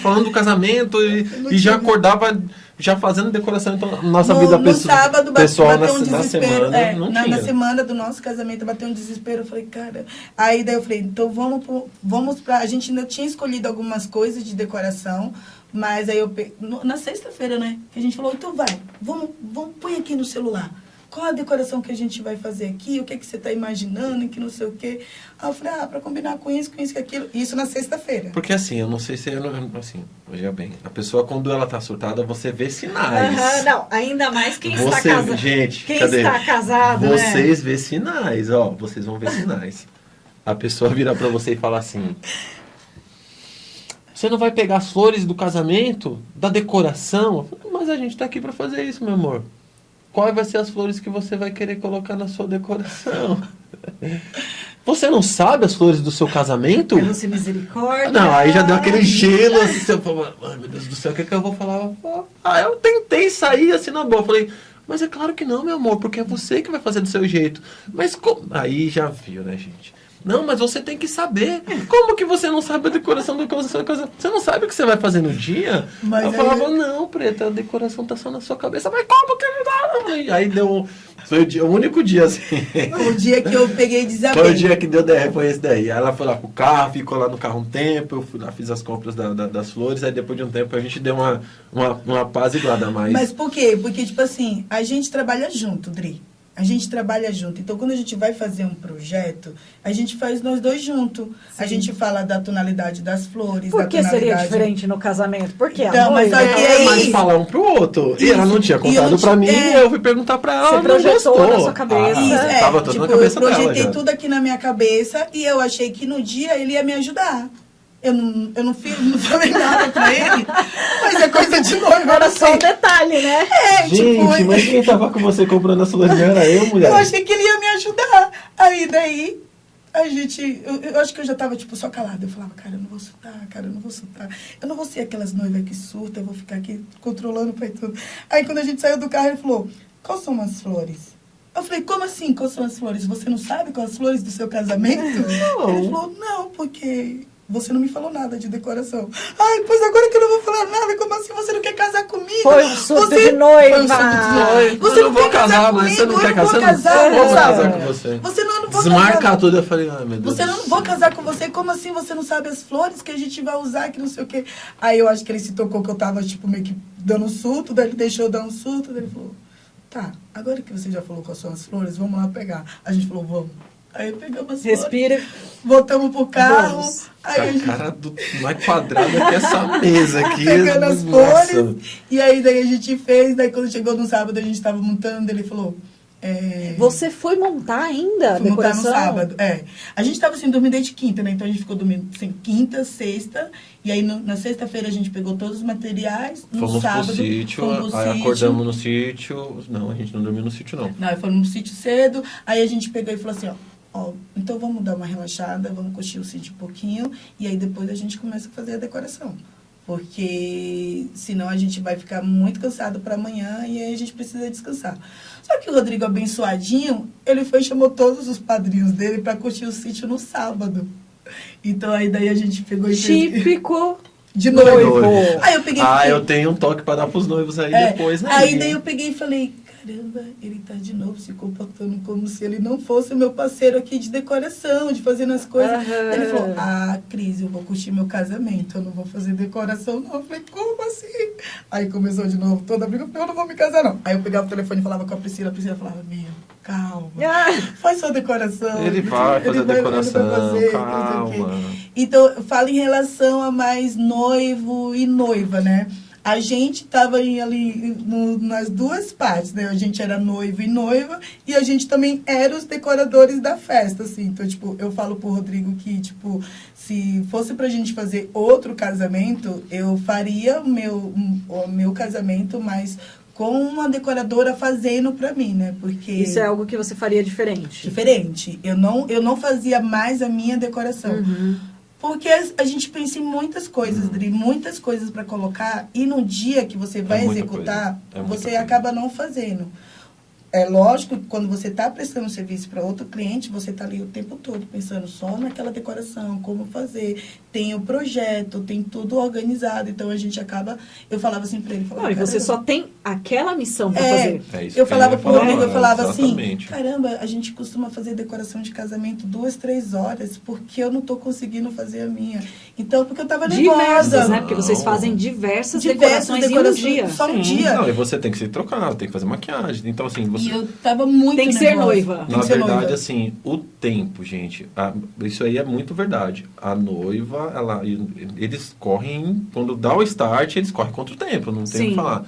falando do casamento e já acordava já fazendo decoração. Então, nossa vida no pessoal, sábado pessoal bateu um na desespero. semana não na tinha. semana do nosso casamento bateu um desespero. Eu falei, cara. Aí daí eu falei, então vamos pra. A gente ainda tinha escolhido algumas coisas de decoração, mas aí na sexta-feira, né? Que a gente falou, então vamos põe aqui no celular. Qual a decoração que a gente vai fazer aqui? O que você está imaginando? Que não sei o quê. Aí eu falei, para combinar com isso, com aquilo. Isso na sexta-feira. Porque assim, eu não sei se... assim, veja bem, a pessoa quando ela tá surtada, você vê sinais. Não, ainda mais quem está Você, casado. gente, Quem cadê? está casado, né? Vocês vê sinais, ó. Vocês vão ver sinais. A pessoa vira pra você e fala assim... Você não vai pegar as flores do casamento, da decoração? Eu falo, mas a gente tá aqui pra fazer isso, meu amor. Quais vai ser as flores que você vai querer colocar na sua decoração? Você não sabe as flores do seu casamento? Pelo-se misericórdia. Não, aí já deu aquele gelo, assim, você fala, ai meu Deus do céu, o que eu vou falar? Eu tentei sair assim na boa, falei, mas é claro que não, meu amor, porque é você que vai fazer do seu jeito. Mas como? Aí já viu, né, gente? Não, mas você tem que saber. Como que você não sabe a decoração da coisa? Você não sabe o que você vai fazer no dia? Mas eu falava, não, Preta, a decoração tá só na sua cabeça. Mas como que não dá? Aí deu foi o único dia, assim. O dia que eu peguei e desabei. Foi o dia que deu DR, foi esse daí. Aí ela foi lá pro carro, ficou lá no carro um tempo, eu fui lá, fiz as compras das flores, aí depois de um tempo a gente deu uma apaziguada a mais. Mas por quê? Porque, tipo assim, a gente trabalha junto, Dri. A gente trabalha junto. Então, quando a gente vai fazer um projeto, a gente faz nós dois juntos. A gente fala da tonalidade das flores, Por da que tonalidade... seria diferente no casamento? Porque Então, a mas noiva... só que É aí- mais falar um pro outro. E Isso. ela não tinha E eu contado não pra mim, tinha- é. eu fui perguntar pra ela, Você ela não projetou gostou. na sua cabeça. Isso, Tava tudo tipo, na cabeça eu projetei dela já. tudo aqui na minha cabeça e eu achei que no dia ele ia me ajudar. Eu não falei nada pra ele, mas é coisa de noiva. Era só um assim. detalhe, né? Gente, mas quem tava com você comprando as flores não era eu, mulher? Eu achei que ele ia me ajudar. Aí daí, a gente... Eu acho que eu já tava, tipo, só calada. Eu falava, cara, eu não vou surtar, cara, eu não vou surtar. Eu não vou ser aquelas noivas que surtam, eu vou ficar aqui controlando pra tudo. Aí quando a gente saiu do carro, ele falou, quais são as flores? Eu falei, como assim, quais são as flores? Você não sabe quais as flores do seu casamento? Não. Ele falou, não, porque... Você não me falou nada de decoração. Ai, pois agora que eu não vou falar nada, como assim você não quer casar comigo? Foi um surto Você- de noiva. Foi um surto de noiva. Você Eu não vou quer casar, mas você não comigo? quer Eu não vou casar? casar. Eu não vou casar É. com você. Você não vou Desmarcar casar. tudo, eu falei, ai meu Deus. Você do não céu. vou casar com você, como assim você não sabe as flores que a gente vai usar, que não sei o quê. Aí eu acho que ele se tocou que eu tava, tipo, meio que dando um surto, daí ele deixou eu dar um surto, daí ele falou, tá, agora que você já falou quais são as flores, vamos lá pegar. A gente falou, vamos. Aí pegamos as flores, Respira. voltamos pro carro, Vamos. aí a A gente cara mais quadrada que essa mesa aqui. pegando as Nossa. flores, e aí daí a gente fez, daí quando chegou no sábado a gente tava montando, ele falou... Você foi montar ainda a Fui montar no decoração? sábado, A gente tava assim, dormindo desde quinta, né? Então a gente ficou dormindo assim, quinta, sexta. E aí na sexta-feira a gente pegou todos os materiais. No Fomos sábado, pro sítio, fomos pro aí sítio. acordamos no sítio. Não, a gente não dormiu no sítio, não. Não, fomos no sítio cedo. Aí a gente pegou e falou assim, ó, então vamos dar uma relaxada, vamos curtir o sítio um pouquinho. E aí depois a gente começa a fazer a decoração. porque senão a gente vai ficar muito cansado para amanhã e aí a gente precisa descansar. Só que o Rodrigo, abençoadinho, ele foi e chamou todos os padrinhos dele para curtir o sítio no sábado. Então aí daí a gente pegou e fez... Típico De noivo. noivo. Aí eu peguei e fiquei... eu tenho um toque para dar pros noivos aí depois, né? Aí daí eu peguei e falei, caramba, ele tá de novo se comportando como se ele não fosse o meu parceiro aqui de decoração, de fazendo as coisas. Aham. Ele falou, Cris, eu vou curtir meu casamento, eu não vou fazer decoração não. Eu falei, como assim? Aí começou de novo, toda briga, eu falei, eu não vou me casar não. Aí eu pegava o telefone e falava com a Priscila falava, meu, calma, faz sua decoração. Ele vai fazer a decoração, não sei o quê. calma. Então, eu falo em relação a mais noivo e noiva, né? A gente estava ali nas duas partes, né? A gente era noivo e noiva e a gente também era os decoradores da festa, assim. Então, tipo, eu falo pro Rodrigo que, tipo, se fosse pra gente fazer outro casamento, eu faria o meu casamento, mas com uma decoradora fazendo pra mim, né? Porque... Isso é algo que você faria diferente. Diferente. Eu não fazia mais a minha decoração. Uhum. Porque a gente pensa em muitas coisas, Dri, muitas coisas para colocar, e no dia que você vai muita executar, coisa. Muita você coisa. acaba não fazendo. É lógico que quando você está prestando serviço para outro cliente, você está ali o tempo todo pensando só naquela decoração, como fazer, tem o projeto, tem tudo organizado. Então a gente acaba, eu falava assim para ele, Não, e você só tem aquela missão para É, fazer. É isso eu que falava eu ia pro Rodrigo, eu falava exatamente. assim, caramba, a gente costuma fazer decoração de casamento 2, 3 horas, porque eu não tô conseguindo fazer a minha. Então, porque eu tava nervosa. Diversas, né? Porque vocês fazem diversas decorações em um dia. Só um Sim, dia. Não, e você tem que se trocar, tem que fazer maquiagem. Então, assim, você... E eu tava muito Tem que ser nervosa. noiva. Tem Na que ser verdade, noiva. assim, o tempo, gente, isso aí é muito verdade. A noiva, eles correm, quando dá o start, eles correm contra o tempo, não tem o Sim. que falar.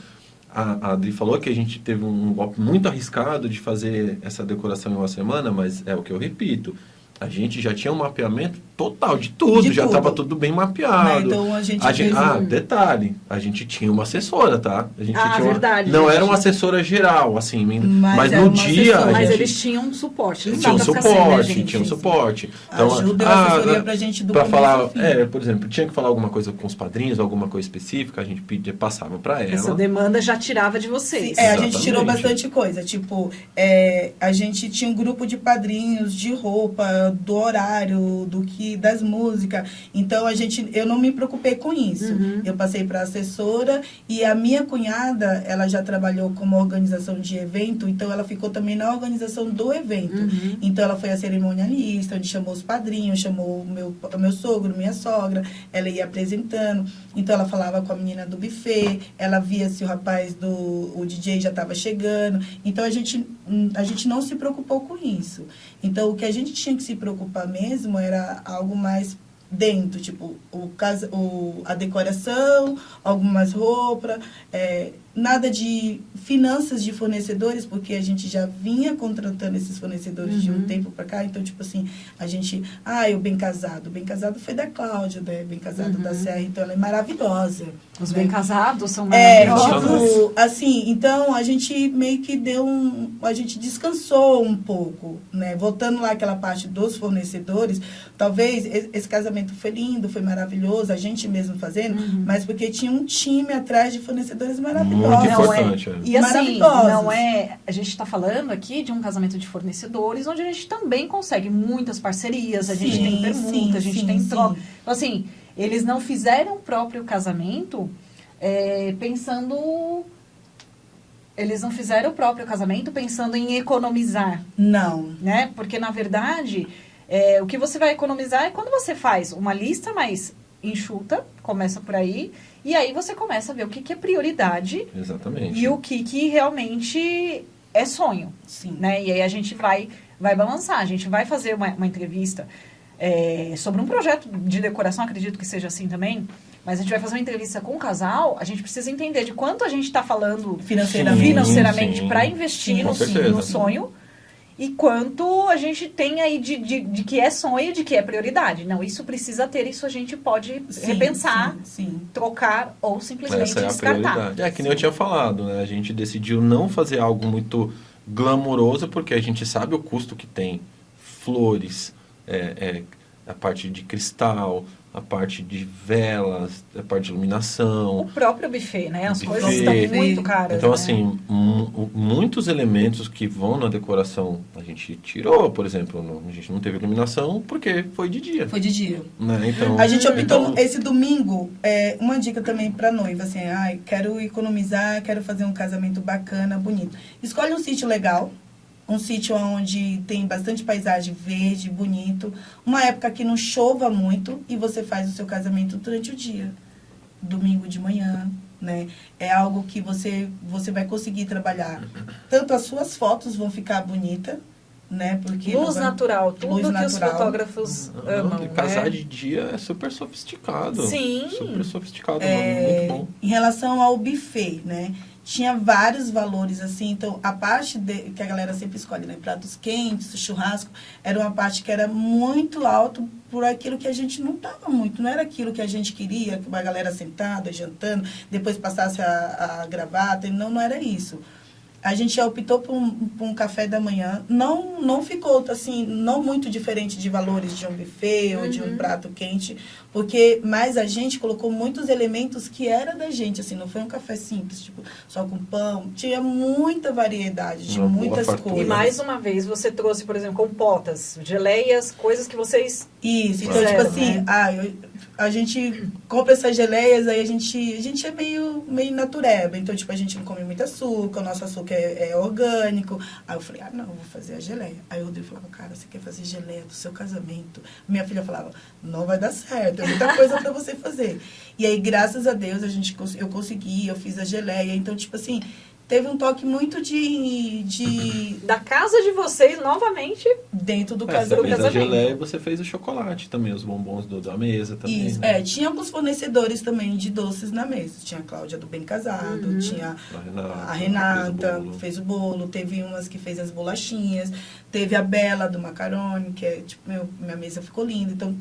A Adri falou que a gente teve um golpe muito arriscado de fazer essa decoração em uma semana, mas é o que eu repito. A gente já tinha um mapeamento total de tudo, De já tudo. estava tudo bem mapeado. Né, então a gente fez detalhe, a gente tinha uma assessora, tá? A gente tinha verdade. Não gente. era uma assessora geral, assim, mas era no uma dia assessora. a Mas gente eles tinham um suporte. Não tinha um dá pra ficar sem, né, suporte, gente? tinha um suporte. Então, Ajuda e assessoria pra gente do pra começo falar, ao fim. por exemplo, tinha que falar alguma coisa com os padrinhos, alguma coisa específica, a gente passava para ela. Essa demanda já tirava de vocês. A gente tirou Exatamente. bastante coisa. Tipo, a gente tinha um grupo de padrinhos de roupa, do horário, das músicas. Então, eu não me preocupei com isso. Eu passei para a assessora e a minha cunhada, ela já trabalhou como organização de evento, então ela ficou também na organização do evento. Então, ela foi a cerimonialista, onde chamou os padrinhos, chamou o meu sogro, minha sogra, ela ia apresentando. Então, ela falava com a menina do buffet, ela via se o rapaz o DJ já estava chegando. Então, a gente não se preocupou com isso. Então, o que a gente tinha que se preocupar mesmo era algo mais dentro, tipo, a decoração, algumas roupas, nada de finanças de fornecedores, porque a gente já vinha contratando esses fornecedores de um tempo para cá, então, tipo assim, a gente, o Bem Casado foi da Cláudia, né, Bem Casado da Serra, então ela é maravilhosa. Os né? bem casados são maravilhosos. Tipo, assim, então a gente meio que a gente descansou um pouco, né? Voltando lá aquela parte dos fornecedores, talvez esse casamento foi lindo, foi maravilhoso, a gente mesmo fazendo, mas porque tinha um time atrás de fornecedores maravilhosos. Muito Não, importante. E assim, Maravilhosos. não é. A gente está falando aqui de um casamento de fornecedores, onde a gente também consegue muitas parcerias, a gente tem permuta, a gente tem troca. Então, assim, eles não fizeram o próprio casamento pensando. Eles não fizeram o próprio casamento pensando em economizar. Não. Né? Porque, na verdade, o que você vai economizar é quando você faz uma lista mais enxuta, começa por aí, e aí você começa a ver o que é prioridade. Exatamente. E o que realmente é sonho. Sim. Né? E aí a gente vai balançar, a gente vai fazer uma entrevista sobre um projeto de decoração, acredito que seja assim também, mas a gente vai fazer uma entrevista com o casal, a gente precisa entender de quanto a gente está falando financeiramente para investir no sonho, e quanto a gente tem aí de que é sonho, de que é prioridade. Não, isso precisa ter, isso a gente pode repensar, trocar ou simplesmente Essa é a descartar. prioridade. Que nem eu tinha falado, né? A gente decidiu não fazer algo muito glamouroso, porque a gente sabe o custo que tem flores, a parte de cristal, a parte de velas, a parte de iluminação. O próprio buffet, né? As Buffet. coisas estão muito caras. Então, né? assim, muitos elementos que vão na decoração, a gente tirou, por exemplo, a gente não teve iluminação porque foi de dia. Foi de dia. Né? Então, A gente optou então, esse domingo, uma dica também pra noiva, assim, quero economizar, quero fazer um casamento bacana, bonito. Escolhe um sítio legal, um sítio onde tem bastante paisagem verde, bonito, uma época que não chova muito e você faz o seu casamento durante o dia, domingo de manhã, né? É algo que você vai conseguir trabalhar. Tanto as suas fotos vão ficar bonitas, né? Porque Luz natural, tudo luz que natural. os fotógrafos amam, casar né? de dia é super sofisticado. Sim. Super sofisticado, muito bom. Em relação ao buffet, né? Tinha vários valores, assim, então a parte que a galera sempre escolhe, né? Pratos quentes, churrasco, era uma parte que era muito alto por aquilo que a gente não tava muito, não era aquilo que a gente queria, que uma galera sentada, jantando, depois passasse a gravata, não era isso. A gente já optou por um café da manhã. Não ficou, assim, não muito diferente de valores de um buffet ou de um prato quente, porque mais a gente colocou muitos elementos que era da gente, assim, não foi um café simples, tipo, só com pão. Tinha muita variedade, de Uma boa muitas fartura. coisas. E mais uma vez, você trouxe, por exemplo, compotas, geleias, coisas que vocês... Isso, então, Fizeram, tipo assim, né? a gente compra essas geleias, aí a gente é meio natureba. Então, tipo, a gente não come muito açúcar, o nosso açúcar é orgânico. Aí eu falei, não, eu vou fazer a geleia. Aí o Rodrigo falava, cara, você quer fazer geleia do seu casamento? Minha filha falava, não vai dar certo, é muita coisa pra você fazer. E aí, graças a Deus, eu consegui, eu fiz a geleia. Então, tipo assim, teve um toque muito de Da casa de vocês, novamente, dentro do Você casamento. fez a casamento. geleia e você fez o chocolate também, os bombons da mesa também. Isso, né? tinha alguns fornecedores também de doces na mesa. Tinha a Cláudia do Bem Casado, tinha a Renata, fez o bolo, teve umas que fez as bolachinhas, teve a Bela do macarone, que é, tipo, minha mesa ficou linda. Então,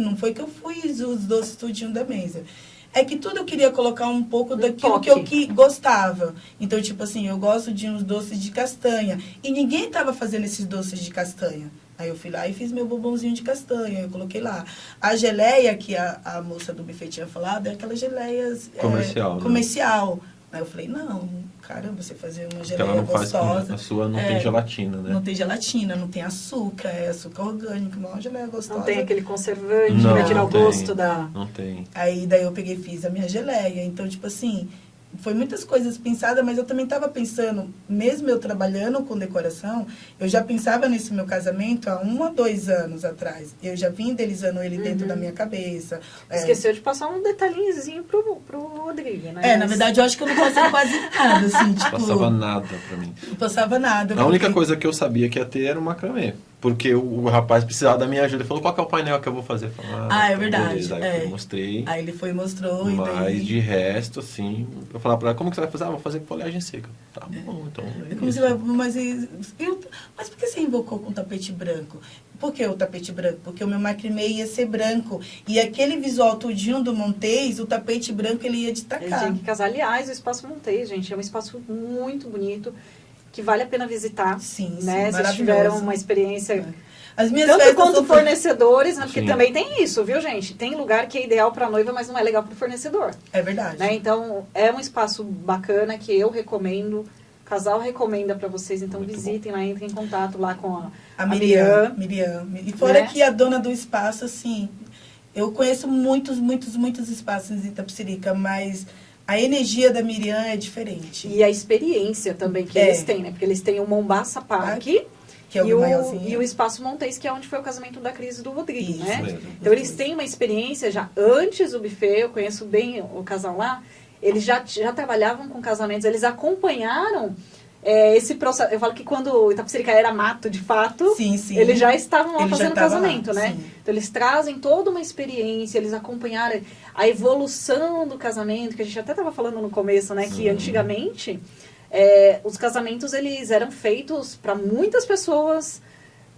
não foi que eu fiz os doces tudinho da mesa. É que tudo eu queria colocar um pouco daquilo que eu gostava. Então, tipo assim, eu gosto de uns doces de castanha. E ninguém tava fazendo esses doces de castanha. Aí eu fui lá e fiz meu bombonzinho de castanha, eu coloquei lá. A geleia que a moça do buffet tinha falado é aquelas geleias... Comercial, né? Comercial. Aí eu falei, não, caramba, você fazer uma Porque ela geleia não faz gostosa. com a sua não tem gelatina, né? Não tem gelatina, não tem açúcar, é açúcar orgânico, uma geleia gostosa. não tem aquele conservante Não, que vai tirar não o tem. gosto da... Não tem. Aí daí eu peguei e fiz a minha geleia. Então, tipo assim, foi muitas coisas pensadas, mas eu também estava pensando, mesmo eu trabalhando com decoração, eu já pensava nesse meu casamento há 1 a 2 anos atrás. Eu já vim idealizando ele dentro da minha cabeça. Esqueceu de passar um detalhezinho pro Rodrigo, né? Na verdade, eu acho que eu não passei quase nada, assim, tipo... Passava nada pra mim. Não passava nada. A única porque- coisa que eu sabia que ia ter era o macramê. Porque o rapaz precisava da minha ajuda. Ele falou, qual que é o painel que eu vou fazer? Eu falei, É verdade. Beleza. Aí eu mostrei. Aí ele foi e mostrou. e Mas daí... de resto, assim, eu falava pra ela, como que você vai fazer? Vou fazer com folhagem seca. Tá bom, então é Como isso. você vai, mas por que você invocou com tapete branco? Por que o tapete branco? Porque o meu macramê ia ser branco. E aquele visual tudinho do Montez, o tapete branco ele ia Ele destacar. tinha que casar. Aliás, o Espaço Montez, gente, é um espaço muito bonito, que vale a pena visitar. Sim, sim, né? Vocês maravilhoso. tiveram uma experiência... As minhas Tanto festas quanto são- fornecedores, né? Porque Sim. também tem isso, viu, gente? Tem lugar que é ideal para noiva, mas não é legal para o fornecedor. É verdade. Né? Então, é um espaço bacana que eu recomendo, o casal recomenda para vocês. Então, Muito visitem lá, entrem em contato lá com A Miriam. Miriam. E fora Né? que a dona do espaço, assim, eu conheço muitos espaços em Itapecerica, mas a energia da Miriam é diferente. E a experiência também que eles têm, né? Porque eles têm o Mombasa Park Que é o e, maiorzinho. e o Espaço Montez, que é onde foi o casamento da Cris e do Rodrigo, Isso né? mesmo. Então, eles têm uma experiência já antes do buffet, eu conheço bem o casal lá, eles já trabalhavam com casamentos, eles acompanharam esse processo. Eu falo que quando o Itapecerica era mato, de fato, Sim, sim. eles já estavam lá Eles já fazendo estavam lá, casamento, né? sim. Então, eles trazem toda uma experiência, eles acompanharam a evolução do casamento, que a gente até estava falando no começo, né? Que antigamente, os casamentos, eles eram feitos para muitas pessoas,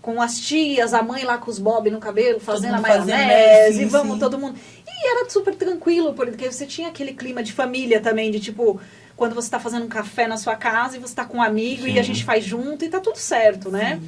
com as tias, a mãe lá com os bob no cabelo, fazendo a mundo fazendo, maionese, sim, e vamos sim. todo mundo. E era super tranquilo, porque você tinha aquele clima de família também, de tipo, quando você está fazendo um café na sua casa e você está com um amigo e a gente faz junto e tá tudo certo, né?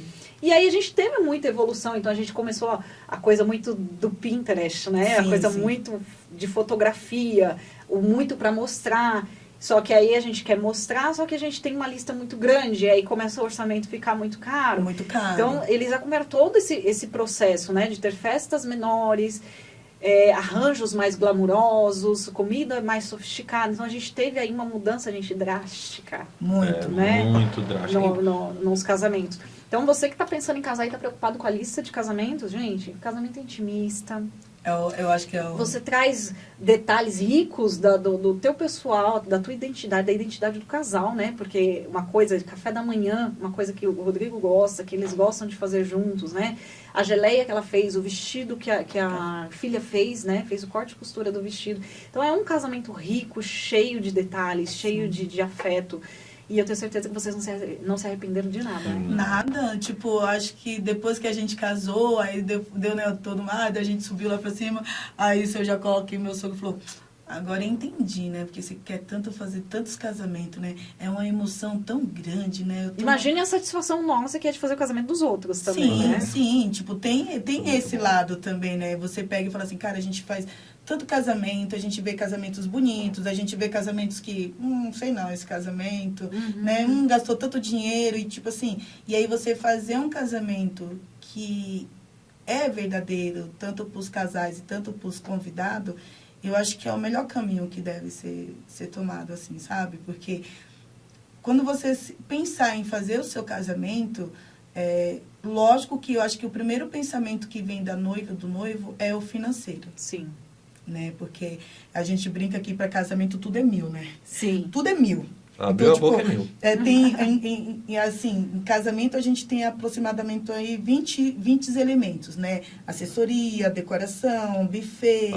E aí a gente teve muita evolução, então a gente começou a coisa muito do Pinterest, né? Sim, a coisa sim. muito de fotografia, o muito para mostrar. Só que aí a gente quer mostrar, só que a gente tem uma lista muito grande, e aí começa o orçamento a ficar muito caro. Muito caro. Então, eles acompanharam todo esse processo, né? De ter festas menores, arranjos mais glamurosos, comida mais sofisticada. Então, a gente teve aí uma mudança, gente, drástica muito. né? Muito drástico. Nos casamentos. Então, você que está pensando em casar e está preocupado com a lista de casamentos, gente, casamento intimista. Eu acho que é o... Você traz detalhes ricos do teu pessoal, da tua identidade, da identidade do casal, né? Porque uma coisa de café da manhã, uma coisa que o Rodrigo gosta, que eles gostam de fazer juntos, né? A geleia que ela fez, o vestido que a filha fez, né? Fez o corte e costura do vestido. Então, é um casamento rico, cheio de detalhes, cheio de afeto. E eu tenho certeza que vocês não se arrependeram de nada. Né? Nada, tipo, acho que depois que a gente casou, aí deu né, todo mundo, a gente subiu lá pra cima, aí eu já coloquei, meu sogro falou, agora eu entendi, né, porque você quer tanto fazer tantos casamentos, né, é uma emoção tão grande, né. Imagine a satisfação nossa que é de fazer o casamento dos outros também, sim, né? Sim, tipo, tem esse lado também, né, você pega e fala assim, cara, a gente faz tanto casamento, a gente vê casamentos bonitos, a gente vê casamentos que, sei não, esse casamento, né, gastou tanto dinheiro e tipo assim, e aí você fazer um casamento que é verdadeiro, tanto para os casais e tanto para os convidados, eu acho que é o melhor caminho que deve ser tomado, assim, sabe? Porque quando você pensar em fazer o seu casamento, lógico que eu acho que o primeiro pensamento que vem da noiva, do noivo, é o financeiro. Sim. Né? Porque a gente brinca aqui para casamento tudo é 1.000, né? Sim. Tudo é 1.000. Abriu Então, a boca, é 1.000. Assim, em casamento a gente tem aproximadamente aí 20 elementos, né? Assessoria, decoração, buffet,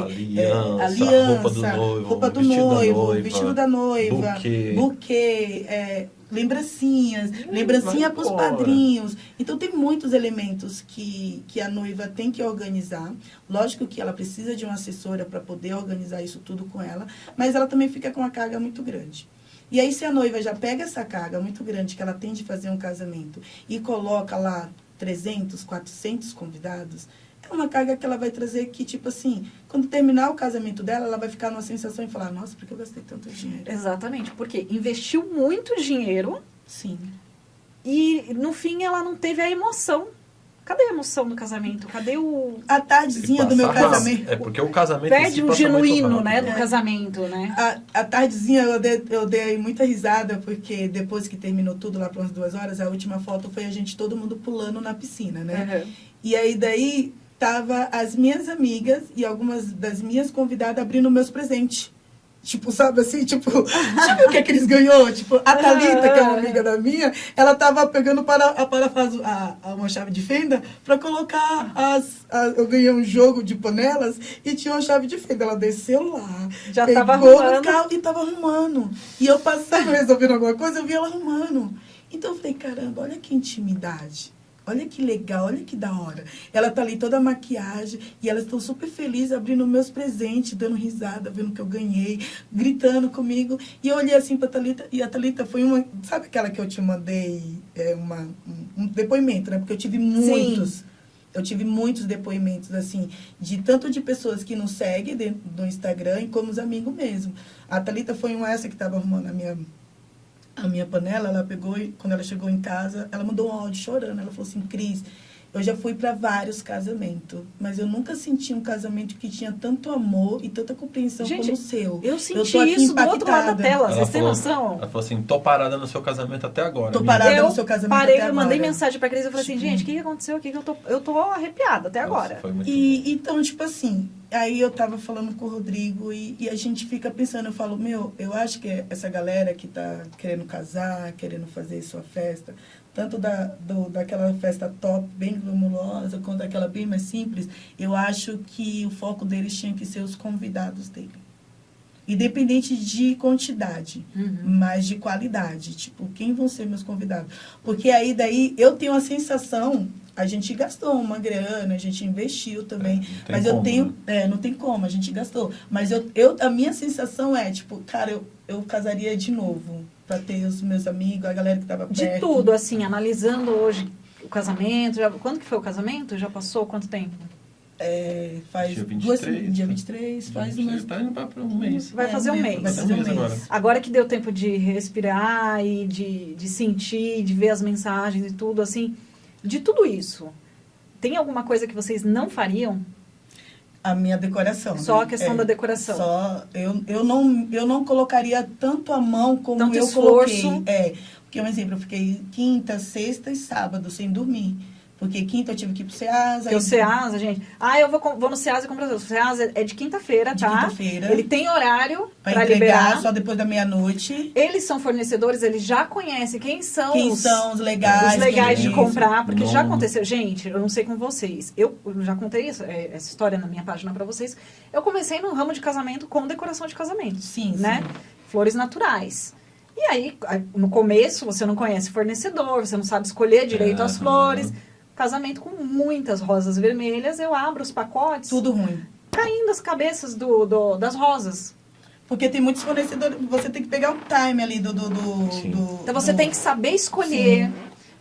aliança, roupa do noivo, vestido da noiva, buquê, lembrancinha para os padrinhos. Então, tem muitos elementos que a noiva tem que organizar. Lógico que ela precisa de uma assessora para poder organizar isso tudo com ela, mas ela também fica com uma carga muito grande. E aí, se a noiva já pega essa carga muito grande que ela tem de fazer um casamento e coloca lá 300, 400 convidados, é uma carga que ela vai trazer que, tipo assim, quando terminar o casamento dela, ela vai ficar numa sensação e falar, nossa, por que eu gastei tanto dinheiro? Exatamente, porque investiu muito dinheiro. Sim. E, no fim, ela não teve a emoção. Cadê a emoção do casamento? Cadê a tardezinha do meu casamento? É porque o casamento perde o genuíno, né, do casamento, né? A tardezinha eu dei muita risada, porque depois que terminou tudo lá para umas 2 horas, a última foto foi a gente todo mundo pulando na piscina, né? Uhum. E aí daí tava as minhas amigas e algumas das minhas convidadas abrindo meus presentes. Tipo, sabe assim, tipo, sabe o que eles ganhou? Tipo, a Thalita, que é uma amiga da minha, ela tava pegando uma chave de fenda para colocar eu ganhei um jogo de panelas e tinha uma chave de fenda. Ela desceu lá, já pegou tava arrumando no carro e tava arrumando. E eu passando, resolvendo alguma coisa, eu vi ela arrumando. Então eu falei, caramba, olha que intimidade. Olha que legal, olha que da hora. Ela tá ali toda a maquiagem e elas estão super felizes abrindo meus presentes, dando risada, vendo que eu ganhei, gritando comigo. E eu olhei assim pra Thalita e a Thalita foi uma... Sabe aquela que eu te mandei um depoimento, né? Porque eu tive muitos. Sim. Eu tive muitos depoimentos, assim, tanto de pessoas que nos seguem dentro do Instagram, como os amigos mesmo. A Thalita foi essa que estava arrumando a minha panela. Ela pegou e quando ela chegou em casa, ela mandou um áudio chorando. Ela falou assim, Cris, eu já fui para vários casamentos, mas eu nunca senti um casamento que tinha tanto amor e tanta compreensão como o seu. Eu senti isso do outro lado da tela, vocês têm noção? Ela falou assim, tô parada no seu casamento até agora. Tô parada no seu casamento até agora. Eu mandei mensagem pra Cris, eu falei assim, gente, o que aconteceu aqui? Eu tô arrepiada até agora. Foi muito bom. Então, tipo assim, aí eu tava falando com o Rodrigo e a gente fica pensando, eu falo, eu acho que essa galera que tá querendo casar, querendo fazer sua festa, tanto daquela festa top, bem glamurosa, quanto daquela bem mais simples, eu acho que o foco deles tinha que ser os convidados dele. Independente de quantidade, mas de qualidade. Tipo, quem vão ser meus convidados? Porque aí, daí, eu tenho a sensação... A gente gastou uma grana, a gente investiu também. Mas eu tenho... não tem como, a gente gastou. Mas a minha sensação é, tipo, cara, eu casaria de novo. Pra ter os meus amigos, a galera que tava perto. De tudo, assim, analisando hoje casamento? Quando que foi o casamento? Já passou quanto tempo? Faz Dia 23, dia 23, faz Você umas... está indo para um mês. Vai fazer um mês. Vai fazer um mês. Agora. Agora que deu tempo de respirar e de sentir, de ver as mensagens e tudo, assim, de tudo isso, tem alguma coisa que vocês não fariam? A minha decoração. Só né? a questão da decoração. Só, eu não colocaria tanto a mão como Tanto eu esforço. coloquei. Porque, um exemplo, eu fiquei quinta, sexta e sábado sem dormir. Porque quinta eu tive que ir pro Ceasa. Porque o Ceasa, gente... eu vou no Ceasa e compro as coisas. O Ceasa é de quinta-feira, De tá? quinta-feira. Ele tem horário Pra para entregar liberar. só depois da meia-noite. Eles são fornecedores, eles já conhecem quem são Quem os... são os legais. Os legais quem de é comprar, porque já Não. aconteceu. Gente, eu não sei com vocês. Eu já contei essa história na minha página pra vocês. Eu comecei no ramo de casamento com decoração de casamento. Sim, né? sim. Flores naturais. E aí, no começo, você não conhece fornecedor, você não sabe escolher direito as flores. Casamento com muitas rosas vermelhas, eu abro os pacotes, Tudo ruim. caindo as cabeças das rosas. Porque tem muitos fornecedores, você tem que pegar o time ali do Então você tem que saber escolher,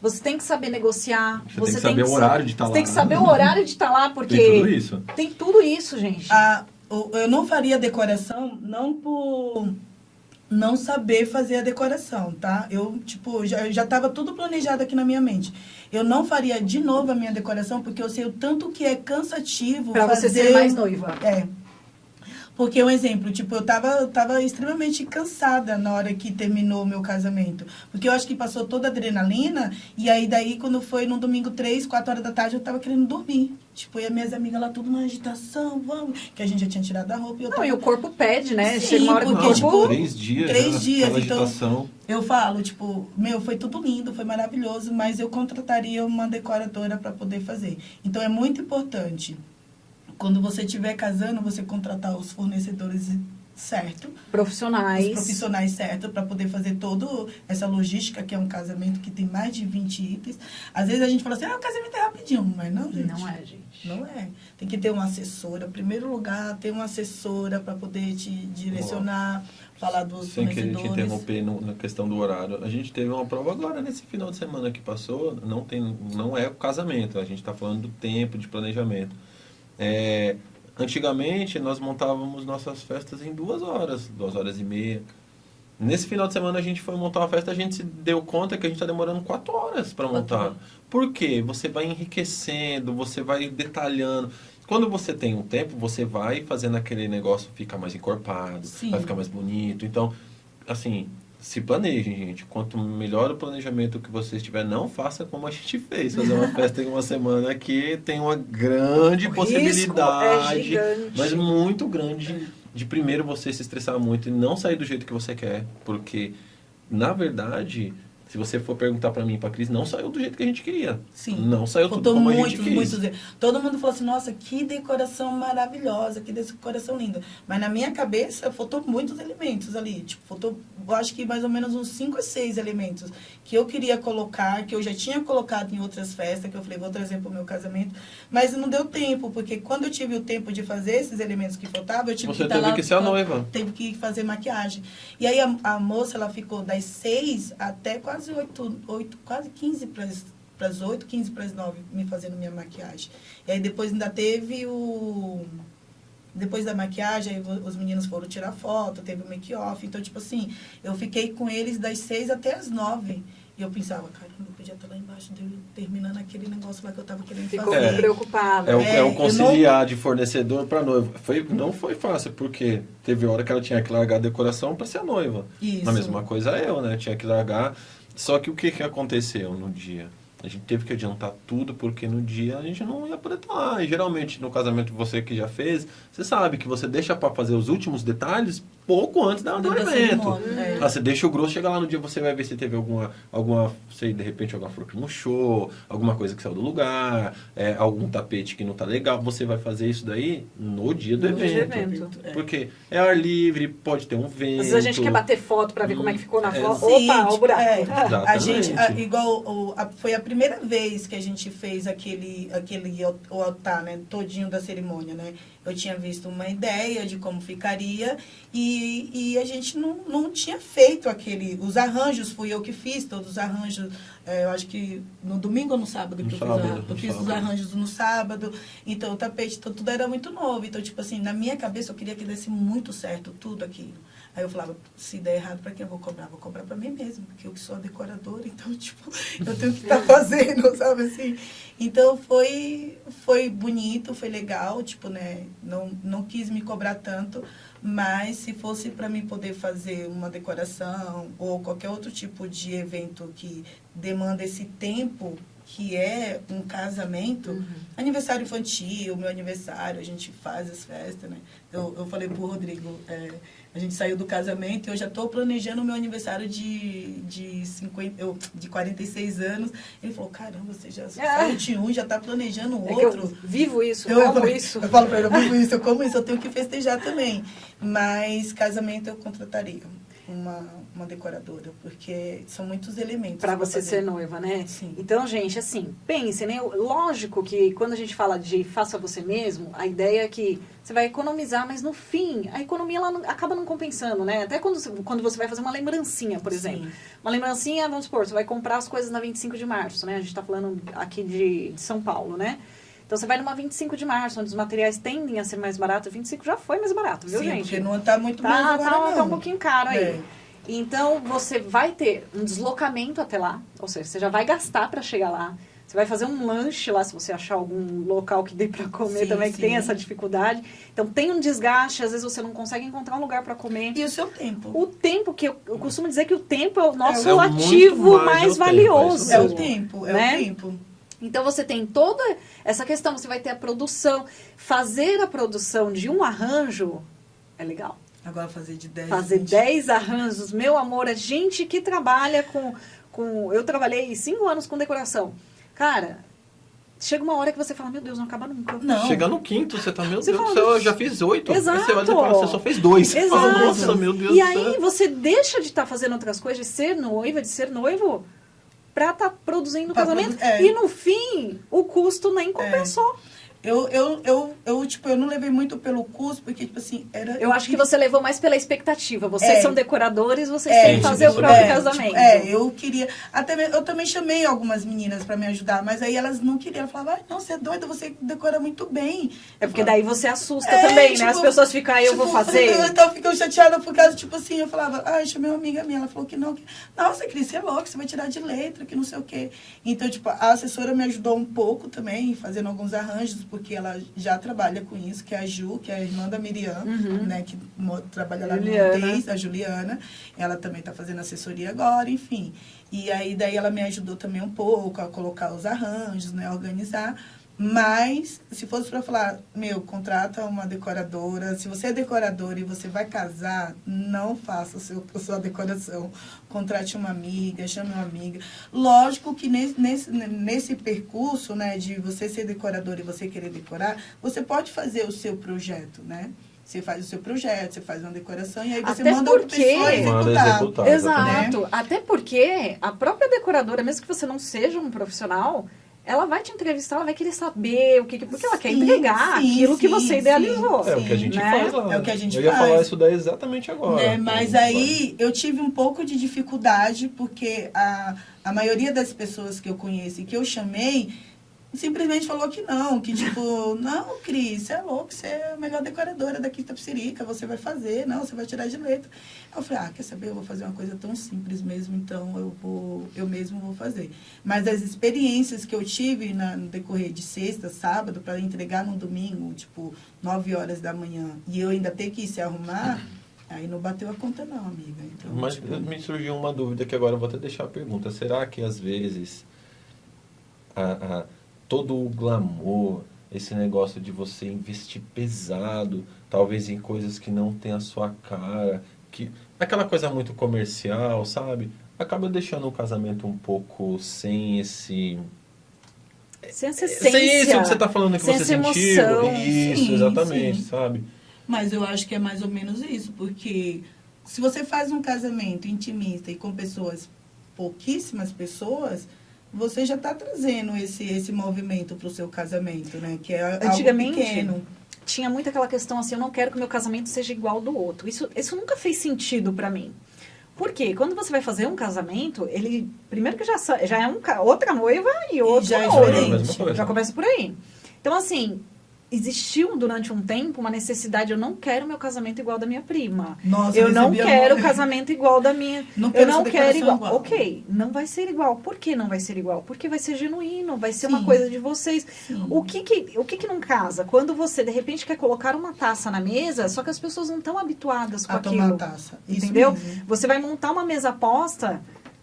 você tem que saber negociar. Você tem que saber o horário de estar lá. Você tem que saber o horário de estar lá, porque... Tem tudo isso. Tem tudo isso, gente. Eu não faria decoração, não por não saber fazer a decoração, tá? Eu, já estava tudo planejado aqui na minha mente. Eu não faria de novo a minha decoração, porque eu sei o tanto que é cansativo Pra fazer... você ser mais noiva. Porque, um exemplo, eu tava extremamente cansada na hora que terminou o meu casamento. Porque eu acho que passou toda a adrenalina, e aí daí, quando foi no domingo 3, 4 horas da tarde, eu tava querendo dormir. E as minhas amigas lá, tudo na agitação, vamos. Que a gente já tinha tirado a roupa. E o corpo pede, né? Sim, Chega uma hora que o porque, corpo... 3 dias. 3 dias, aquela então... agitação. Eu falo, foi tudo lindo, foi maravilhoso, mas eu contrataria uma decoradora para poder fazer. Então, é muito importante, quando você estiver casando, você contratar os fornecedores certo. Profissionais. Os profissionais certos para poder fazer toda essa logística, que é um casamento que tem mais de 20 itens. Às vezes a gente fala assim, o casamento é rapidinho, mas não, gente. Não é, gente. Não é. Tem que ter uma assessora. Em primeiro lugar, ter uma assessora para poder te direcionar, falar dos Sem querer te fornecedores. interromper na questão do horário. A gente teve uma prova agora, nesse final de semana que passou. Não é o casamento. A gente está falando do tempo de planejamento. Antigamente, nós montávamos nossas festas em 2 horas, 2 horas e meia. Nesse final de semana, a gente foi montar uma festa, a gente se deu conta que a gente está demorando 4 horas para montar. Por quê? Você vai enriquecendo, você vai detalhando. Quando você tem um tempo, você vai fazendo aquele negócio ficar mais encorpado, Sim. vai ficar mais bonito. Então, assim, se planejem, gente. Quanto melhor o planejamento que você tiver, não faça como a gente fez. Fazer uma festa em uma semana que tem uma grande O possibilidade, risco é gigante. mas muito grande, de primeiro você se estressar muito e não sair do jeito que você quer. Porque, na verdade, se você for perguntar pra mim e pra Cris, não saiu do jeito que a gente queria. Sim. Não saiu tudo Faltou como a gente quis. Todo mundo falou assim, nossa, que decoração maravilhosa, que decoração linda. Mas na minha cabeça, faltou muitos elementos ali. Faltou, eu acho que mais ou menos uns 5 ou 6 elementos que eu queria colocar, que eu já tinha colocado em outras festas, que eu falei, vou trazer pro meu casamento. Mas não deu tempo, porque quando eu tive o tempo de fazer esses elementos que faltavam, eu tive Você que estar lá... teve que ser a noiva. Teve que fazer maquiagem. E aí a moça, ela ficou das 6 até quase 8, quase 15 para as 8, 15 para as 9, me fazendo minha maquiagem. E aí depois ainda teve depois da maquiagem, aí os meninos foram tirar foto, teve o make-off. Então, assim, eu fiquei com eles das 6 até as 9. E eu pensava, caramba, eu podia estar lá embaixo terminando aquele negócio lá que eu estava querendo Ficou fazer. preocupada. É o conciliar de fornecedor para noiva. Não foi fácil, porque teve hora que ela tinha que largar a decoração para ser a noiva. Isso. A mesma coisa eu, né? Tinha que largar. Só que o que aconteceu no dia? A gente teve que adiantar tudo, porque no dia a gente não ia poder estar lá. E geralmente, no casamento, você que já fez, você sabe que você deixa para fazer os últimos detalhes pouco antes do evento. cerimônia, Você deixa o grosso, chega lá no dia, você vai ver se teve alguma sei, de repente, alguma flor que murchou, alguma coisa que saiu do lugar, algum tapete que não tá legal. Você vai fazer isso daí no dia do evento. Porque é ar livre, pode ter um vento. Às vezes a gente quer bater foto pra ver como é que ficou na foto. Sim, Opa, o buraco. A gente, foi a primeira vez que a gente fez o altar, né, todinho da cerimônia, né? Eu tinha visto uma ideia de como ficaria e E a gente não tinha feito os arranjos, fui eu que fiz, todos os arranjos, eu acho que no domingo ou no sábado que eu fiz os arranjos no sábado, então o tapete, então, tudo era muito novo, então tipo assim, na minha cabeça eu queria que desse muito certo tudo aquilo. Aí eu falava, se der errado, para quem eu vou cobrar? Vou cobrar para mim mesma, porque eu que sou a decoradora, então, tipo, eu tenho que estar fazendo, sabe assim? Então, foi bonito, foi legal, tipo, né? Não quis me cobrar tanto, mas se fosse para mim poder fazer uma decoração ou qualquer outro tipo de evento que demanda esse tempo, que é um casamento, aniversário infantil, meu aniversário, a gente faz as festas, né? Eu falei pro Rodrigo, a gente saiu do casamento e eu já estou planejando o meu aniversário de 46 anos. Ele falou, caramba, você já saiu de um, já está planejando o outro. Eu vivo isso, eu como isso. Eu falo para ele, eu vivo isso, eu como isso, eu tenho que festejar também. Mas casamento eu contrataria uma decoradora, porque são muitos elementos. Para você ser noiva, né? Sim. Então, gente, assim, pense, né? Lógico que quando a gente fala de faça você mesmo, a ideia é que você vai economizar, mas no fim, a economia ela acaba não compensando, né? Até quando você vai fazer uma lembrancinha, por exemplo. Sim. Uma lembrancinha, vamos supor, você vai comprar as coisas na 25 de março, né? A gente está falando aqui de São Paulo, né? Então, você vai numa 25 de março, onde os materiais tendem a ser mais baratos. 25 já foi mais barato, viu, Sim, gente? porque não está muito mais agora, não. Tá um pouquinho caro aí. É. Então, você vai ter um deslocamento até lá, ou seja, você já vai gastar para chegar lá. Você vai fazer um lanche lá, se você achar algum local que dê para comer também, que tem essa dificuldade. Então, tem um desgaste, às vezes você não consegue encontrar um lugar para comer. E o seu tempo? O tempo, que eu costumo dizer que o tempo é o nosso É ativo mais valioso. É o tempo, né? o tempo. Então, você tem toda essa questão, você vai ter a produção. Fazer a produção de um arranjo é legal. Agora fazer de 10. Fazer 20. 10 arranjos, meu amor, é gente que trabalha com... Eu trabalhei 5 anos com decoração. Cara, chega uma hora que você fala, meu Deus, não acaba nunca. Não. Chega no quinto, você tá, meu Você Deus do fala, céu, eu já fiz 8. Exato. Aí você vai dizer, você só fez 2. Exato. Fala, nossa, meu Deus E do aí céu. você deixa de estar fazendo outras coisas, de ser noiva, de ser noivo, pra estar produzindo o casamento. E no fim, o custo nem compensou. Eu não levei muito pelo custo, porque, tipo assim, era... Eu acho que você levou mais pela expectativa. Vocês são decoradores, vocês têm que fazer o tipo, próprio casamento. Eu queria... eu também chamei algumas meninas pra me ajudar, mas aí elas não queriam. Elas falavam, não, você é doida, você decora muito bem. É porque daí você assusta também, né? As pessoas ficam, eu vou fazer. Então ficam chateadas por causa, tipo assim, eu falava, eu chamei uma amiga minha, ela falou que não. Nossa, Cris, você é louca, você vai tirar de letra, que não sei o quê. Então, tipo, a assessora me ajudou um pouco também, fazendo alguns arranjos, porque ela já trabalha com isso, que é a Ju, que é a irmã da Miriam, né, que trabalha lá no Montes, a Juliana. Ela também está fazendo assessoria agora, enfim. E aí, daí ela me ajudou também um pouco a colocar os arranjos, né, a organizar. Mas, se fosse para falar, contrata uma decoradora. Se você é decoradora e você vai casar, não faça a sua decoração. Contrate uma amiga, chame uma amiga. Lógico que nesse percurso, né, de você ser decoradora e você querer decorar, você pode fazer o seu projeto, né? Você faz o seu projeto, você faz uma decoração e aí você manda outra pessoa executar. Exato. Né? Até porque a própria decoradora, mesmo que você não seja um profissional, ela vai te entrevistar, ela vai querer saber porque ela quer entregar aquilo que você idealizou. É o que a gente faz lá. É o que a gente eu ia faz. falar isso daí exatamente agora. Mas aí eu tive um pouco de dificuldade, porque a maioria das pessoas que eu conheço e que eu chamei, simplesmente falou que não, que tipo, não, Cris, você é louco, você é a melhor decoradora daqui de Itapecerica, você vai fazer, não, você vai tirar de letra. Eu falei, quer saber, eu vou fazer uma coisa tão simples mesmo, então eu mesmo vou fazer. Mas as experiências que eu tive no decorrer de sexta, sábado, para entregar no domingo, tipo, 9 horas da manhã, e eu ainda ter que ir se arrumar, aí não bateu a conta não, amiga. Então, Mas tipo... me surgiu uma dúvida que agora eu vou até deixar a pergunta. Será que às vezes todo o glamour, esse negócio de você investir pesado, talvez em coisas que não tem a sua cara, que aquela coisa muito comercial, sabe? Acaba deixando o casamento um pouco sem esse... Sem essa essência. Sem isso que você está falando que sem você essa sentiu. emoção. Isso, Sim, exatamente, sim. sabe? Mas eu acho que é mais ou menos isso, porque se você faz um casamento intimista e com pouquíssimas pessoas, você já está trazendo esse movimento para o seu casamento, né? Que é algo pequeno. tinha muito aquela questão assim, eu não quero que o meu casamento seja igual ao do outro. Isso nunca fez sentido pra mim. Por quê? Quando você vai fazer um casamento, ele, primeiro que já é outra noiva e outro já é noivo. diferente. Já começa por aí. Então, assim, existiu durante um tempo uma necessidade, eu não quero meu casamento igual ao da minha prima. Nossa, Eu não recebi quero amor. o casamento igual da minha. Não Eu quero não essa quero decoração igual. Ok, não vai ser igual. Por que não vai ser igual? Porque vai ser genuíno, vai ser uma Sim. coisa de vocês. Sim. O que não casa? Quando você, de repente, quer colocar uma taça na mesa, só que as pessoas não estão habituadas com A aquilo. tomar taça. Isso Entendeu? mesmo. Você vai montar uma mesa posta,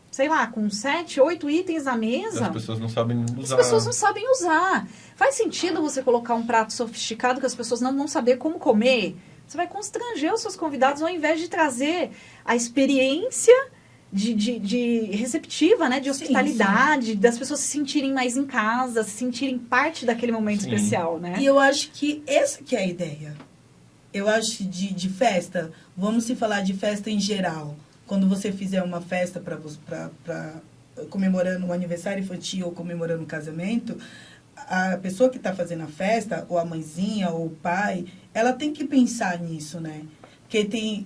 sei lá, com 7, 8 itens na mesa. As pessoas não sabem As usar. pessoas não sabem usar. Faz sentido você colocar um prato sofisticado que as pessoas não vão saber como comer? Você vai constranger os seus convidados ao invés de trazer a experiência de receptiva, né? De Sim, hospitalidade, das pessoas se sentirem mais em casa, se sentirem parte daquele momento Sim. especial, né? E eu acho que essa que é a ideia. Eu acho de festa, vamos se falar de festa em geral. Quando você fizer uma festa para comemorando um aniversário infantil ou comemorando um casamento, a pessoa que está fazendo a festa, ou a mãezinha, ou o pai, ela tem que pensar nisso, né? Porque tem,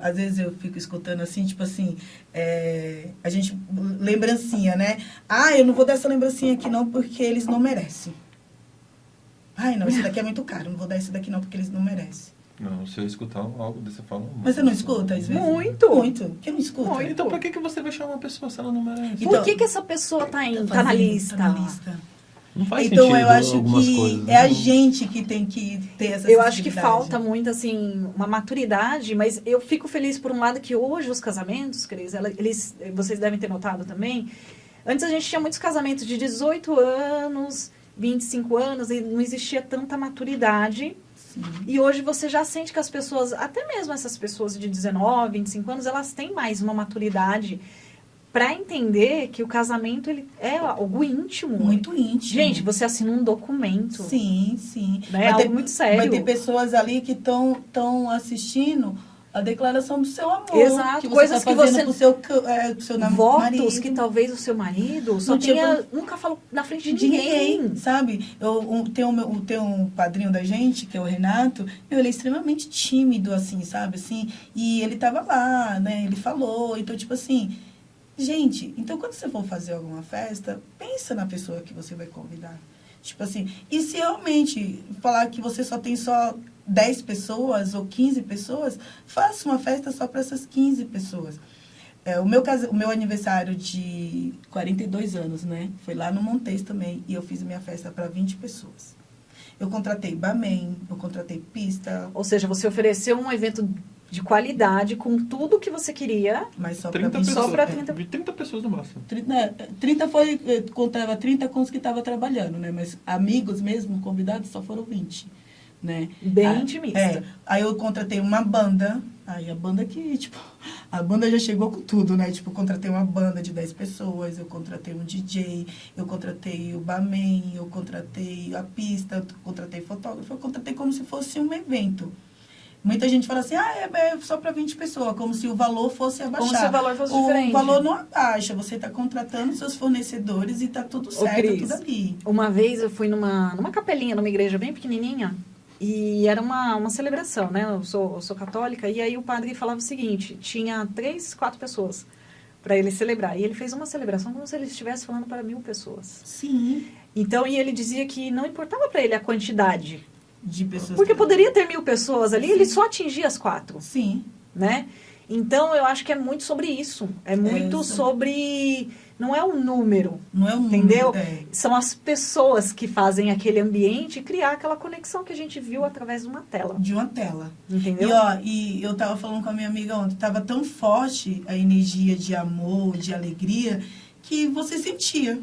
às vezes eu fico escutando assim, tipo assim, a gente, lembrancinha, né? Ah, eu não vou dar essa lembrancinha aqui não, porque eles não merecem. Ai, não, esse daqui é muito caro, não vou dar esse daqui não, porque eles não merecem. Não, se eu escutar algo desse, eu falo... Mas você não escuta, às vezes? Muito. Muito. Quem não escuta? Muito. Então, pra que você vai chamar uma pessoa se ela não merece? Então, Por que essa pessoa tá na fazendo, lista? tá na lista. Não faz Então, sentido eu acho algumas que coisas. é a Não. gente que tem que ter essa Eu acho que sensibilidade. falta muito, assim, uma maturidade, mas eu fico feliz por um lado que hoje os casamentos, Cris, vocês devem ter notado também, antes a gente tinha muitos casamentos de 18 anos, 25 anos, e não existia tanta maturidade. Sim. E hoje você já sente que as pessoas, até mesmo essas pessoas de 19, 25 anos, elas têm mais uma maturidade para entender que o casamento ele é algo íntimo. Muito íntimo. Gente, você assina um documento. Sim, sim. Né? É algo muito sério. Vai ter pessoas ali que estão assistindo a declaração do seu amor. Exato, que você coisas tá que fazendo você... pro seu Votos marido. que talvez o seu marido só Não tinha tenha, nunca falou na frente de De ninguém. ninguém, sabe? Tem um padrinho da gente, que é o Renato, ele é extremamente tímido, assim, sabe? Assim, e ele tava lá, né? Ele falou, então, tipo assim... Gente, então quando você for fazer alguma festa, pensa na pessoa que você vai convidar. Tipo assim, e se realmente falar que você só tem 10 pessoas ou 15 pessoas, faça uma festa só para essas 15 pessoas. O meu aniversário de 42 anos, né? Foi lá no Montes também. E eu fiz minha festa para 20 pessoas. Eu contratei barman, eu contratei pista. Ou seja, você ofereceu um evento de qualidade com tudo que você queria. Mas só 30 para pessoas. Só pra 30. 30 pessoas no máximo. 30 foi, contava 30 com os que estavam trabalhando, né? Mas amigos mesmo, convidados, só foram 20, né? Bem intimista. Aí eu contratei uma banda, aí a banda que, tipo, a banda já chegou com tudo, né? Tipo, eu contratei uma banda de 10 pessoas, eu contratei um DJ, eu contratei o barman, eu contratei a pista, eu contratei fotógrafo, eu contratei como se fosse um evento. Muita gente fala assim, é só para 20 pessoas, como se o valor fosse abaixar. Como se o valor fosse diferente. O valor não abaixa, você está contratando seus fornecedores e está tudo certo, Cris, tudo ali. Uma vez eu fui numa capelinha, numa igreja bem pequenininha, e era uma celebração, né? Eu sou católica, e aí o padre falava o seguinte, tinha 3, 4 pessoas para ele celebrar. E ele fez uma celebração como se ele estivesse falando para 1000 pessoas. Sim. Então, e ele dizia que não importava para ele a quantidade, De pessoas. porque que- poderia ter 1000 pessoas ali, ele só atingia as 4, Sim. né? Então, eu acho que é muito sobre isso. É muito sobre... Não é o número, Não é um entendeu? número, é. São as pessoas que fazem aquele ambiente e criar aquela conexão que a gente viu através de uma tela, De uma tela. entendeu? E eu tava falando com a minha amiga ontem, tava tão forte a energia de amor, de alegria, que você sentia.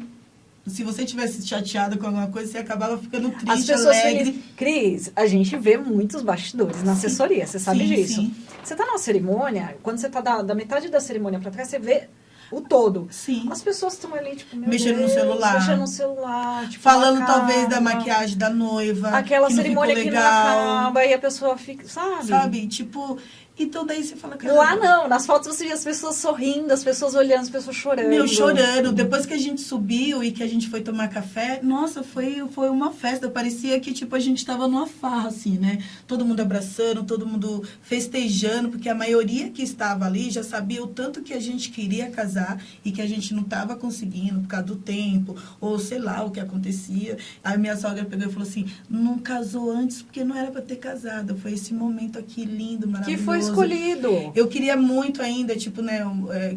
Se você tivesse chateado com alguma coisa, você acabava ficando triste, As pessoas alegre. felizes. Cris, a gente vê muitos bastidores na assessoria, você sabe Sim, disso. sim. Você tá numa cerimônia, quando você tá da metade da cerimônia pra trás, você vê o todo. Sim. As pessoas estão ali, tipo, meu Mexendo no Deus, celular. mexendo no celular, tipo, Falando não talvez da acaba. maquiagem da noiva. Aquela que não cerimônia ficou que não legal. acaba e a pessoa fica, sabe? Sabe? Tipo, Então daí você fala... Lá não, nas fotos você via as pessoas sorrindo, as pessoas olhando, as pessoas chorando. Meu, chorando. Depois que a gente subiu e que a gente foi tomar café, nossa, foi uma festa. Parecia que, tipo, a gente tava numa farra, assim, né? Todo mundo abraçando, todo mundo festejando, porque a maioria que estava ali já sabia o tanto que a gente queria casar e que a gente não tava conseguindo por causa do tempo, ou sei lá, o que acontecia. Aí minha sogra pegou e falou assim, não casou antes porque não era pra ter casado. Foi esse momento aqui lindo, maravilhoso. Que foi escolhido. Eu queria muito ainda, tipo, né,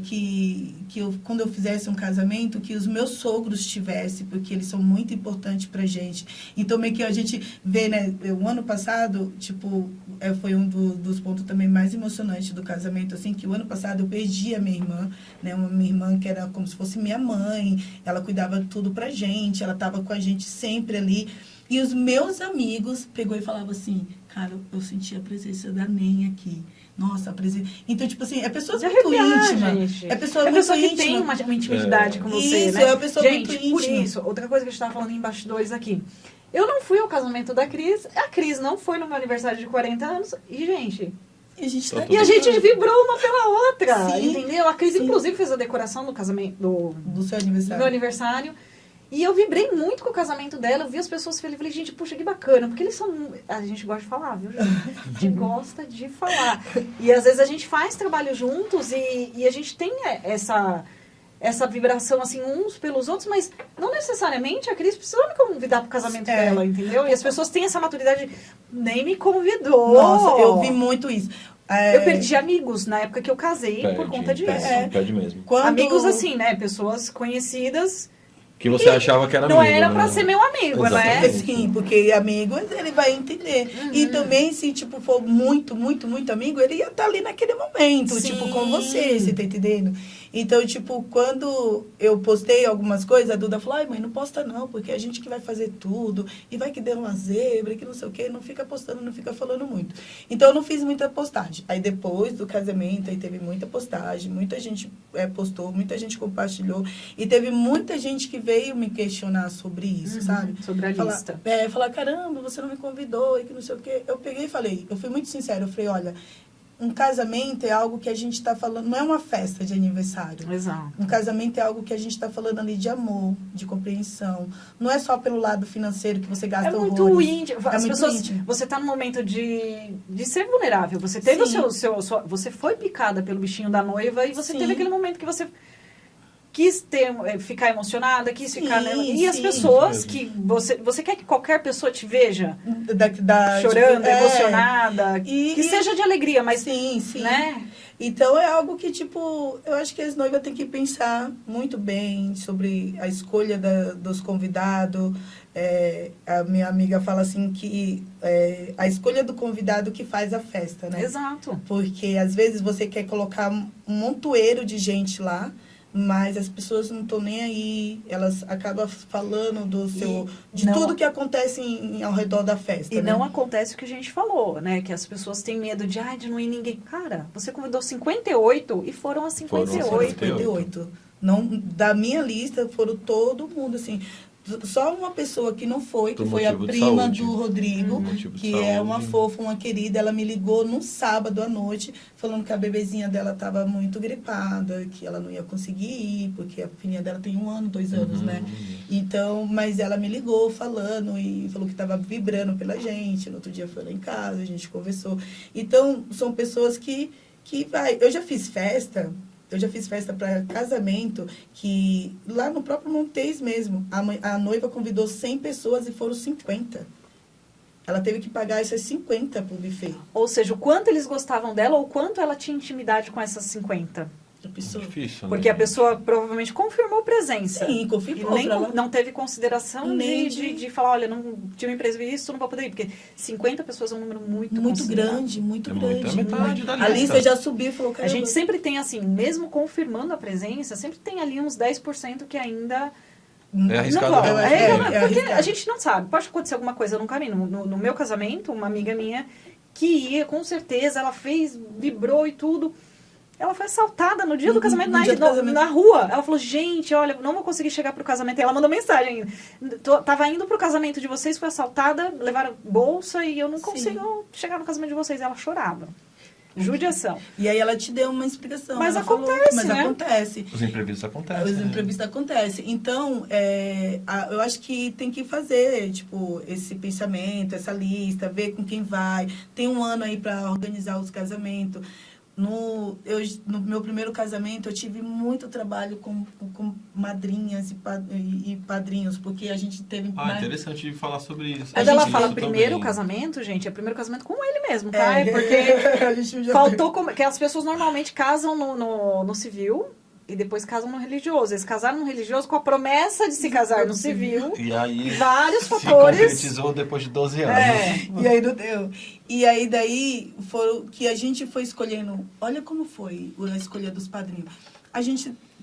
que quando eu fizesse um casamento, que os meus sogros tivessem, porque eles são muito importantes pra gente. Então, meio que a gente vê, né, o ano passado, tipo, foi um dos pontos também mais emocionantes do casamento, assim, que o ano passado eu perdi a minha irmã, né, uma minha irmã que era como se fosse minha mãe, ela cuidava de tudo pra gente, ela tava com a gente sempre ali. E os meus amigos pegou e falavam assim, cara, eu senti a presença da NEM aqui. Nossa, a presença... Então, tipo assim, é pessoa De muito arrepiar, íntima. gente. É pessoa É muito pessoa que íntima. tem uma intimidade com você, Isso, né? é uma pessoa gente, muito íntima. por isso, outra coisa que a gente estava falando em bastidores aqui. Eu não fui ao casamento da Cris, a Cris não foi no meu aniversário de 40 anos, e, gente... E a gente tá Tá E a tudo gente bem. vibrou uma pela outra, Sim, entendeu? A Cris, sim. inclusive, fez a decoração do casamento, do seu do aniversário. meu aniversário. E eu vibrei muito com o casamento dela, eu vi as pessoas felizes, falei, gente, puxa, que bacana, porque eles são... A gente gosta de falar, viu, gente? A gente gosta de falar. E às vezes a gente faz trabalho juntos e a gente tem essa vibração, assim, uns pelos outros, mas não necessariamente a Cris precisou me convidar pro casamento dela, entendeu? E as pessoas têm essa maturidade, nem me convidou. Nossa, eu vi muito isso. Eu perdi amigos na época que eu casei por conta disso. Perde mesmo. Quando... Amigos assim, né? Pessoas conhecidas... Que você achava que era Não amigo, era né? pra ser meu amigo, né? Exatamente. Sim, porque amigo, ele vai entender. E também, se, tipo, for muito, muito, muito amigo, ele ia estar ali naquele momento, Sim. tipo, com você tá entendendo? Então, tipo, quando eu postei algumas coisas, a Duda falou, ai, mãe, não posta não, porque a gente que vai fazer tudo, e vai que dê uma zebra, que não sei o quê, não fica postando, não fica falando muito. Então, eu não fiz muita postagem. Aí, depois do casamento, aí teve muita postagem, muita gente postou, muita gente compartilhou, e teve muita gente que veio me questionar sobre isso, sabe? Sobre a lista. Falar, caramba, você não me convidou, e que não sei o quê. Eu peguei e falei, eu fui muito sincera, eu falei, olha, um casamento é algo que a gente está falando, não é uma festa de aniversário. Exato. Um casamento é algo que a gente está falando ali de amor, de compreensão. Não é só pelo lado financeiro que você gasta É muito horrores. íntimo. É As muito pessoas, íntimo. você tá no momento de ser vulnerável. Você teve Sim. você foi picada pelo bichinho da noiva e você Sim. teve aquele momento que você quis ficar emocionada, quis Sim, ficar... Né? E as sim. pessoas que... Você quer que qualquer pessoa te veja chorando, tipo, emocionada, E- que seja de alegria, mas... Sim, sim. Né? Então, é algo que, tipo, eu acho que as noivas têm que pensar muito bem sobre a escolha dos convidados. A minha amiga fala assim que a escolha do convidado que faz a festa, né? Exato. Porque, às vezes, você quer colocar um montoeiro de gente lá, mas as pessoas não estão nem aí, elas acabam falando de não- tudo que acontece ao redor da festa. E né? não acontece o que a gente falou, né? Que as pessoas têm medo de não ir ninguém. Cara, você convidou 58 e foram as 58. 58. Não, da minha lista foram todo mundo, assim. Só uma pessoa que não foi, que Por foi a motivo de prima saúde. do Rodrigo, Motivo de que saúde. é uma fofa, uma querida. Ela me ligou no sábado à noite, falando que a bebezinha dela estava muito gripada, que ela não ia conseguir ir, porque a filhinha dela tem 1 ano, 2 anos, né? Então, mas ela me ligou falando e falou que estava vibrando pela gente. No outro dia foi lá em casa, a gente conversou. Então, são pessoas que vai. Eu já fiz festa para casamento, que lá no próprio Montes mesmo, a noiva convidou 100 pessoas e foram 50. Ela teve que pagar essas 50 pro buffet. Ou seja, o quanto eles gostavam dela ou o quanto ela tinha intimidade com essas 50. A pessoa... Difícil, né? Porque a pessoa provavelmente confirmou presença. Sim, E confirmou nem pra ela. não teve consideração Nem de falar, olha, não tinha um imprevisto, não vou poder ir. Porque 50 pessoas é um número muito Muito considerável. grande, muito É muito, grande. é metade da A lista já subiu e falou, A caramba. gente sempre tem, assim, mesmo confirmando a presença, sempre tem ali uns 10% que ainda É arriscado. não vão. Porque arriscado. a gente não sabe. Pode acontecer alguma coisa no caminho. No meu casamento, uma amiga minha que ia, com certeza, ela vibrou e tudo. Ela foi assaltada no dia do casamento, no dia do casamento. na rua. Ela falou, gente, olha, não vou conseguir chegar pro casamento. E ela mandou mensagem ainda. Tava indo pro casamento de vocês, foi assaltada, levaram bolsa e eu não Sim. consigo chegar no casamento de vocês. Ela chorava. Judiação. E aí ela te deu uma explicação. Mas ela falou, acontece, mas né? acontece. Os imprevistos acontecem. Os né? imprevistos acontecem. Então, eu acho que tem que fazer, tipo, esse pensamento, essa lista, ver com quem vai. Tem um ano aí para organizar os casamentos. No meu primeiro casamento, eu tive muito trabalho com madrinhas e padrinhos, porque a gente teve... Interessante falar sobre isso. Quando ela fala Isso primeiro também. casamento, gente, é primeiro casamento com ele mesmo, tá? Porque a gente já faltou... Que as pessoas normalmente casam no civil e depois casam no religioso. Eles casaram no religioso com a promessa de se casar no civil. E aí, Vários se fatores. concretizou depois de 12 anos. E aí não deu. E aí daí foram que a gente foi escolhendo. Olha como foi a escolha dos padrinhos.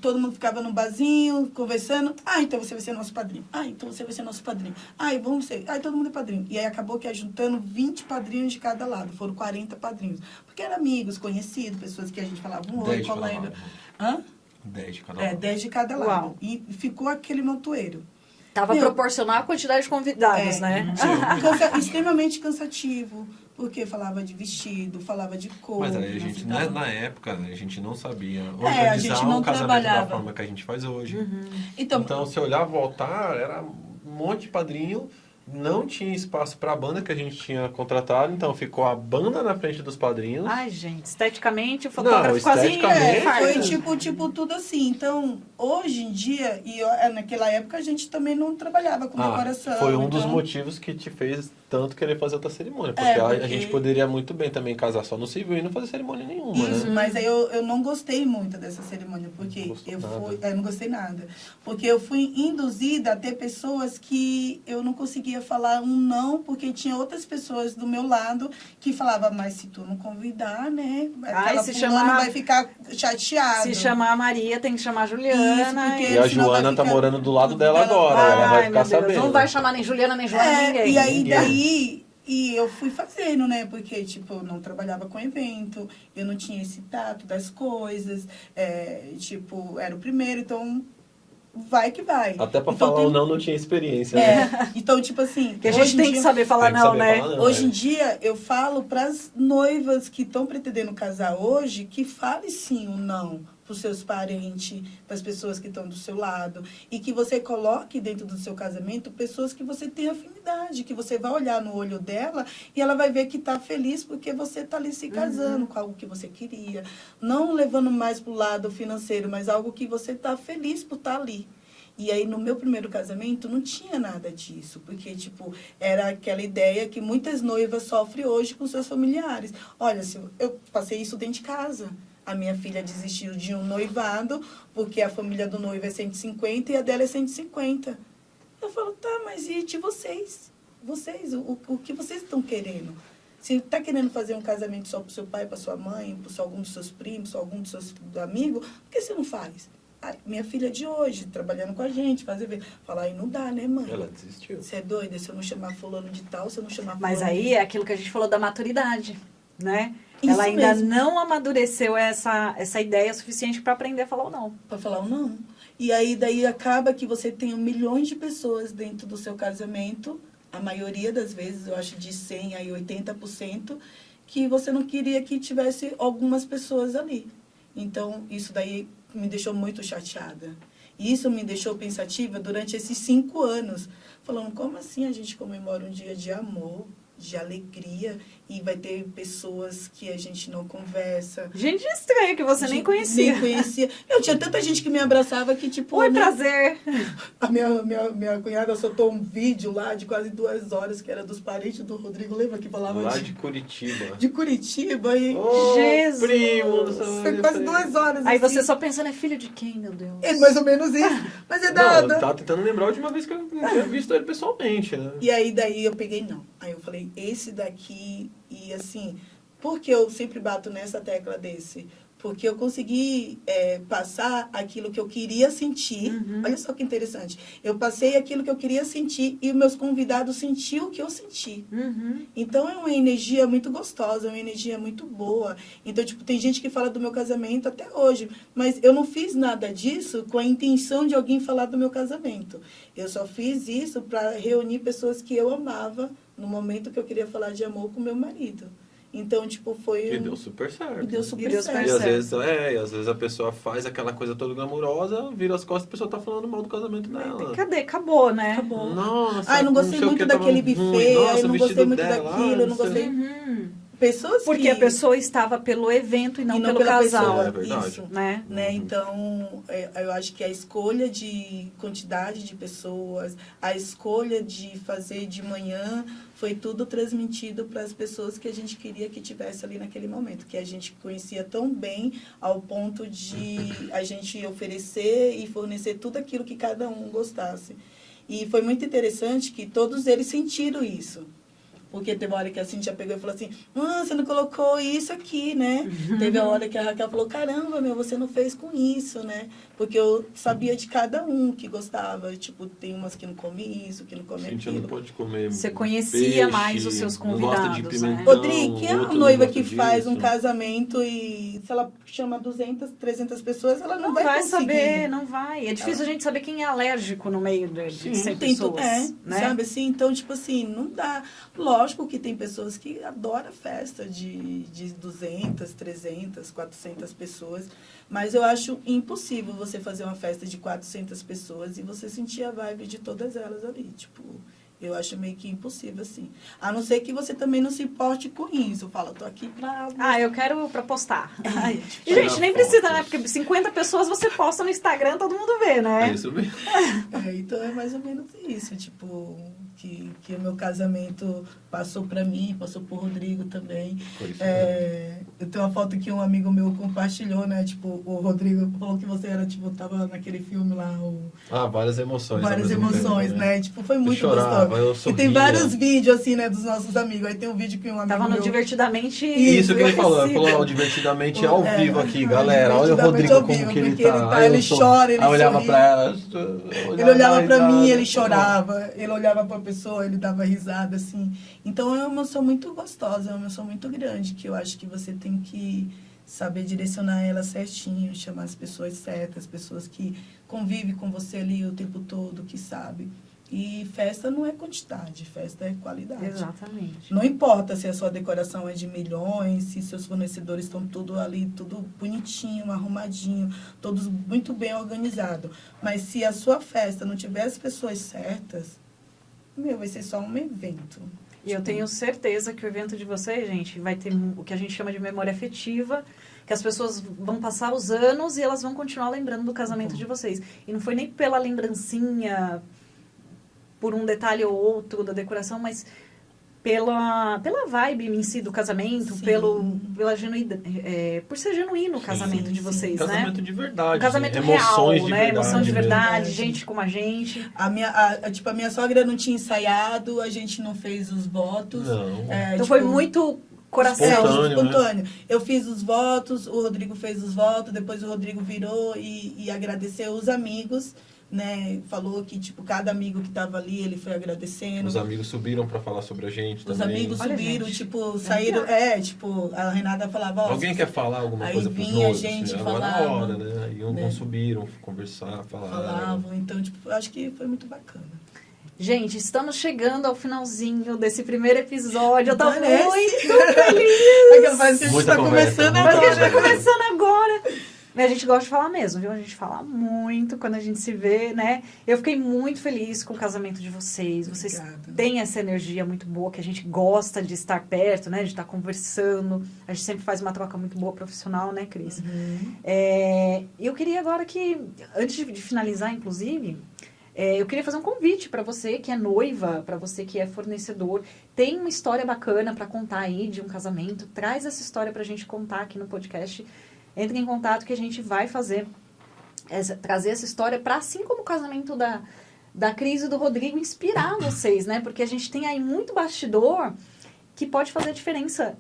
Todo mundo ficava no barzinho, conversando. Então você vai ser nosso padrinho. Então você vai ser nosso padrinho. Vamos ser. Todo mundo é padrinho. E aí acabou que ia juntando 20 padrinhos de cada lado. Foram 40 padrinhos. Porque eram amigos, conhecidos, pessoas que a gente falava, 10 de cada colega. lado. Hã? 10 de cada lado. 10 de cada lado. Uau. E ficou aquele montoeiro. Tava proporcional à quantidade de convidados, né? Extremamente cansativo, porque falava de vestido, falava de cor. Mas aí a gente, na época, a gente não sabia a organizar gente não um casamento trabalhava. da forma que a gente faz hoje. Então, se olhar, voltar, era um monte de padrinho, não tinha espaço para a banda que a gente tinha contratado, então ficou a banda na frente dos padrinhos. Ai, gente, esteticamente o fotógrafo quase esteticamente, foi tipo tudo assim. Então, hoje em dia, naquela época a gente também não trabalhava com decoração. Foi um dos motivos que te fez tanto querer fazer outra cerimônia, porque a gente poderia muito bem também casar só no civil e não fazer cerimônia nenhuma, Isso, né? mas aí eu não gostei muito dessa cerimônia, porque não gostei nada. Porque eu fui induzida a ter pessoas que eu não conseguia falar um não, porque tinha outras pessoas do meu lado que falavam, mas se tu não convidar, né? Aquela se fulana chamar- vai ficar chateada. Se chamar a Maria, tem que chamar a Juliana. Isso, porque E a senão vai Joana tá ficar- morando do lado dela agora, ela vai ficar sabendo. Não vai chamar nem Juliana, nem Joana, ninguém. E aí, Ninguém. e eu fui fazendo, né? Porque, tipo, eu não trabalhava com evento, eu não tinha esse tato das coisas, era o primeiro, então vai que vai. Até pra Então, falar ou não tinha experiência. né? Então, tipo assim... Que a gente hoje em tem que dia- saber falar Tem que não, saber né? falar não. Hoje em dia, eu falo para as noivas que estão pretendendo casar hoje, que fale sim ou não para os seus parentes, para as pessoas que estão do seu lado, e que você coloque dentro do seu casamento pessoas que você tem afinidade, que você vai olhar no olho dela e ela vai ver que está feliz porque você está ali se casando com algo que você queria, não levando mais para o lado financeiro, mas algo que você está feliz por estar ali. E aí, no meu primeiro casamento, não tinha nada disso. Porque, tipo, era aquela ideia que muitas noivas sofrem hoje com seus familiares. Olha, eu passei isso dentro de casa. A minha filha desistiu de um noivado, porque a família do noivo é 150 e a dela é 150. Eu falo, tá, mas e de vocês? Vocês, o que vocês estão querendo? Se está querendo fazer um casamento só para o seu pai, para sua mãe, para algum dos seus primos, para algum dos seus amigos, por que você não faz? Minha filha de hoje, trabalhando com a gente, falar, aí não dá, né, mãe? Ela desistiu. Você é doida? Se eu não chamar fulano de tal, se eu não chamar fulano... Mas aí é aquilo que a gente falou da maturidade, né? Isso Ela ainda mesmo. não amadureceu essa ideia suficiente para aprender a falar o não. Para falar o não. E aí, daí acaba que você tem milhões de pessoas dentro do seu casamento, a maioria das vezes, eu acho de 100% a 80%, que você não queria que tivesse algumas pessoas ali. Então, isso daí me deixou muito chateada. E isso me deixou pensativa durante esses 5 anos. Falando, como assim a gente comemora um dia de amor, de alegria, e vai ter pessoas que a gente não conversa. Gente estranha que você nem conhecia. Nem conhecia. Eu tinha tanta gente que me abraçava que, tipo... Oi, né, prazer. a minha cunhada soltou um vídeo lá de quase 2 horas, que era dos parentes do Rodrigo, lembra que falava Lá de Curitiba. de Curitiba. E Ô, Jesus! primo, foi quase 2 horas. Aí assim. você só pensando, é filho de quem, meu Deus? É mais ou menos isso. Mas é Não, nada. eu tava tentando lembrar a última vez que eu tinha visto ele pessoalmente, né? E aí, daí eu peguei, não. Aí eu falei, esse daqui, e assim, por que eu sempre bato nessa tecla desse? Porque eu consegui passar aquilo que eu queria sentir. Olha só que interessante. Eu passei aquilo que eu queria sentir e meus convidados sentiram o que eu senti. Então, é uma energia muito gostosa, é uma energia muito boa. Então, tipo, tem gente que fala do meu casamento até hoje, mas eu não fiz nada disso com a intenção de alguém falar do meu casamento. Eu só fiz isso para reunir pessoas que eu amava no momento que eu queria falar de amor com meu marido. Então, tipo, foi... E deu super certo. E deu super E deu certo. super E certo. às vezes a pessoa faz aquela coisa toda glamurosa, vira as costas e a pessoa tá falando mal do casamento dela. Cadê? Acabou, né? Acabou. Nossa, Ai, não gostei sei o muito que, tava daquele ruim. buffet, Nossa, ai, o não vestido gostei muito dela, daquilo, eu não sei. gostei... Uhum. Pessoas Porque que... a pessoa estava pelo evento e não pelo pela casal, pessoa, É verdade. isso. né? Né? Então, eu acho que a escolha de quantidade de pessoas, a escolha de fazer de manhã, foi tudo transmitido para as pessoas que a gente queria que tivesse ali naquele momento, que a gente conhecia tão bem ao ponto de a gente oferecer e fornecer tudo aquilo que cada um gostasse. E foi muito interessante que todos eles sentiram isso. Porque teve uma hora que a Cintia pegou e falou assim, você não colocou isso aqui, né? Teve a hora que a Raquel falou, caramba, você não fez com isso, né? Porque eu sabia de cada um que gostava. Tipo, tem umas que não come isso, que não come Cintia não aquilo. pode comer Você conhecia peixe, mais os seus não gosta de convidados, né? pimentão, Rodrigo, quem é a outro não noiva gosta que faz um disso. casamento e se ela chama 200, 300 pessoas, ela não, Não vai vai conseguir. saber, não vai. É difícil a gente saber quem é alérgico no meio de 100 Tem tudo, pessoas, né? sabe assim? Então, tipo assim, não dá. Lógico que tem pessoas que adoram festa de 200, 300, 400 pessoas, mas eu acho impossível você fazer uma festa de 400 pessoas e você sentir a vibe de todas elas ali, tipo... Eu acho meio que impossível, assim. A não ser que você também não se importe com isso. Eu falo, tô aqui pra... Eu quero pra postar. Ai, E, gente, nem fotos. precisa, né? Porque 50 pessoas você posta no Instagram, todo mundo vê, né? É isso mesmo. Então é mais ou menos isso, tipo, que o meu casamento passou pra mim, passou pro Rodrigo também. Foi isso Eu tenho uma foto que um amigo meu compartilhou, né? Tipo, o Rodrigo falou que você era, tipo, tava naquele filme lá, várias emoções. várias ao mesmo emoções, tempo, né? Tipo, foi muito chorava, gostoso. eu E sorria. tem vários vídeos, assim, né, dos nossos amigos. Aí tem um vídeo que um amigo Tava no meu... Divertidamente... Isso que ele falou, ele enlouquecido. falou divertidamente ao É, vivo aqui, galera. Olha o divertidamente Rodrigo ao como vivo, que ele porque tá. Aí ele eu chora, ele Aí eu olhava sorri. pra ela. Ele olhava dava pra mim, risada. ele chorava, ele olhava pra pessoa, ele dava risada, assim. Então é uma emoção muito gostosa, é uma emoção muito grande, que eu acho que você tem que saber direcionar ela certinho, chamar as pessoas certas, pessoas que convivem com você ali o tempo todo, que sabe. E festa não é quantidade, festa é qualidade. Exatamente. Não importa se a sua decoração é de milhões, se seus fornecedores estão tudo ali, tudo bonitinho, arrumadinho, todos muito bem organizados. Mas se a sua festa não tiver as pessoas certas, vai ser só um evento. E eu tenho certeza que o evento de vocês, gente, vai ter o que a gente chama de memória afetiva, que as pessoas vão passar os anos e elas vão continuar lembrando do casamento de vocês. E não foi nem pela lembrancinha, por um detalhe ou outro da decoração, mas pela vibe em si do casamento, Sim. por ser genuíno o casamento Sim, de vocês, né? Casamento de verdade. Um casamento emoções real, de né? verdade. Emoção de mesmo. verdade, gente como a gente. A minha sogra não tinha ensaiado, a gente não fez os votos. Não. Então foi muito coração. Espontâneo, né? Eu fiz os votos, o Rodrigo fez os votos, depois o Rodrigo virou e agradeceu os amigos, né? Falou que, tipo, cada amigo que estava ali, ele foi agradecendo. Os amigos subiram pra falar sobre a gente Os também. amigos Olha, subiram, gente. tipo, saíram... tipo, a Renata falava... ó, Alguém quer falar alguma aí coisa pros vinha noivos? gente Agora na falava, hora, né? Aí alguns né? subiram, conversar, falaram. falavam, então, tipo, eu acho que foi muito bacana. Gente, estamos chegando ao finalzinho desse primeiro episódio. Eu tô Parece. muito feliz. Aquela fase que a gente Muita tá conversa, começando muita Porque a gente agora. vai começando agora. E a gente gosta de falar mesmo, viu? A gente fala muito quando a gente se vê, né? Eu fiquei muito feliz com o casamento de vocês. Vocês Obrigada. têm essa energia muito boa, que a gente gosta de estar perto, né? De estar conversando. A gente sempre faz uma troca muito boa profissional, né, Cris? Eu queria agora que, antes de finalizar, inclusive... eu queria fazer um convite para você que é noiva, para você que é fornecedor. Tem uma história bacana para contar aí de um casamento. Traz essa história para a gente contar aqui no podcast. Entre em contato que a gente vai trazer essa história para, assim como o casamento da Cris e do Rodrigo, inspirar vocês, né? Porque a gente tem aí muito bastidor que pode fazer diferença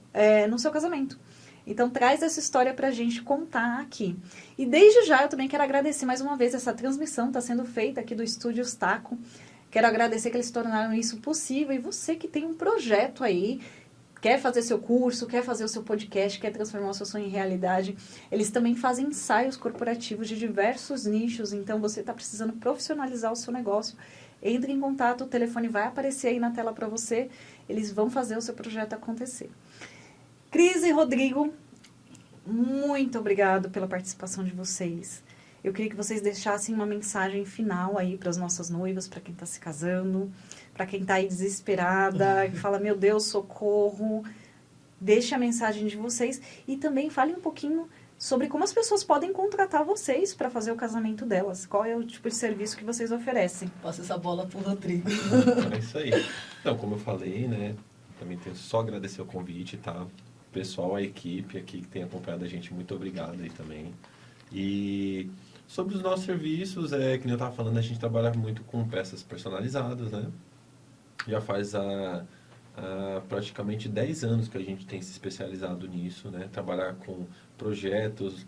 no seu casamento. Então, traz essa história pra gente contar aqui. E desde já, eu também quero agradecer mais uma vez essa transmissão está sendo feita aqui do Estúdio Staco. Quero agradecer que eles tornaram isso possível. E você que tem um projeto aí, quer fazer seu curso, quer fazer o seu podcast, quer transformar o seu sonho em realidade, eles também fazem ensaios corporativos de diversos nichos. Então, você está precisando profissionalizar o seu negócio, entre em contato, o telefone vai aparecer aí na tela para você. Eles vão fazer o seu projeto acontecer. Cris e Rodrigo, muito obrigado pela participação de vocês. Eu queria que vocês deixassem uma mensagem final aí para as nossas noivas, para quem está se casando, para quem está aí desesperada, que fala, meu Deus, socorro. Deixe a mensagem de vocês e também fale um pouquinho sobre como as pessoas podem contratar vocês para fazer o casamento delas. Qual é o tipo de serviço que vocês oferecem? Passa essa bola pro Rodrigo. É isso aí. Então, como eu falei, né? Também tenho só agradecer o convite, tá? O pessoal, a equipe aqui que tem acompanhado a gente, muito obrigado aí também. E sobre os nossos serviços, que nem eu estava falando, a gente trabalha muito com peças personalizadas, né? Já faz praticamente 10 anos que a gente tem se especializado nisso, né? Trabalhar com projetos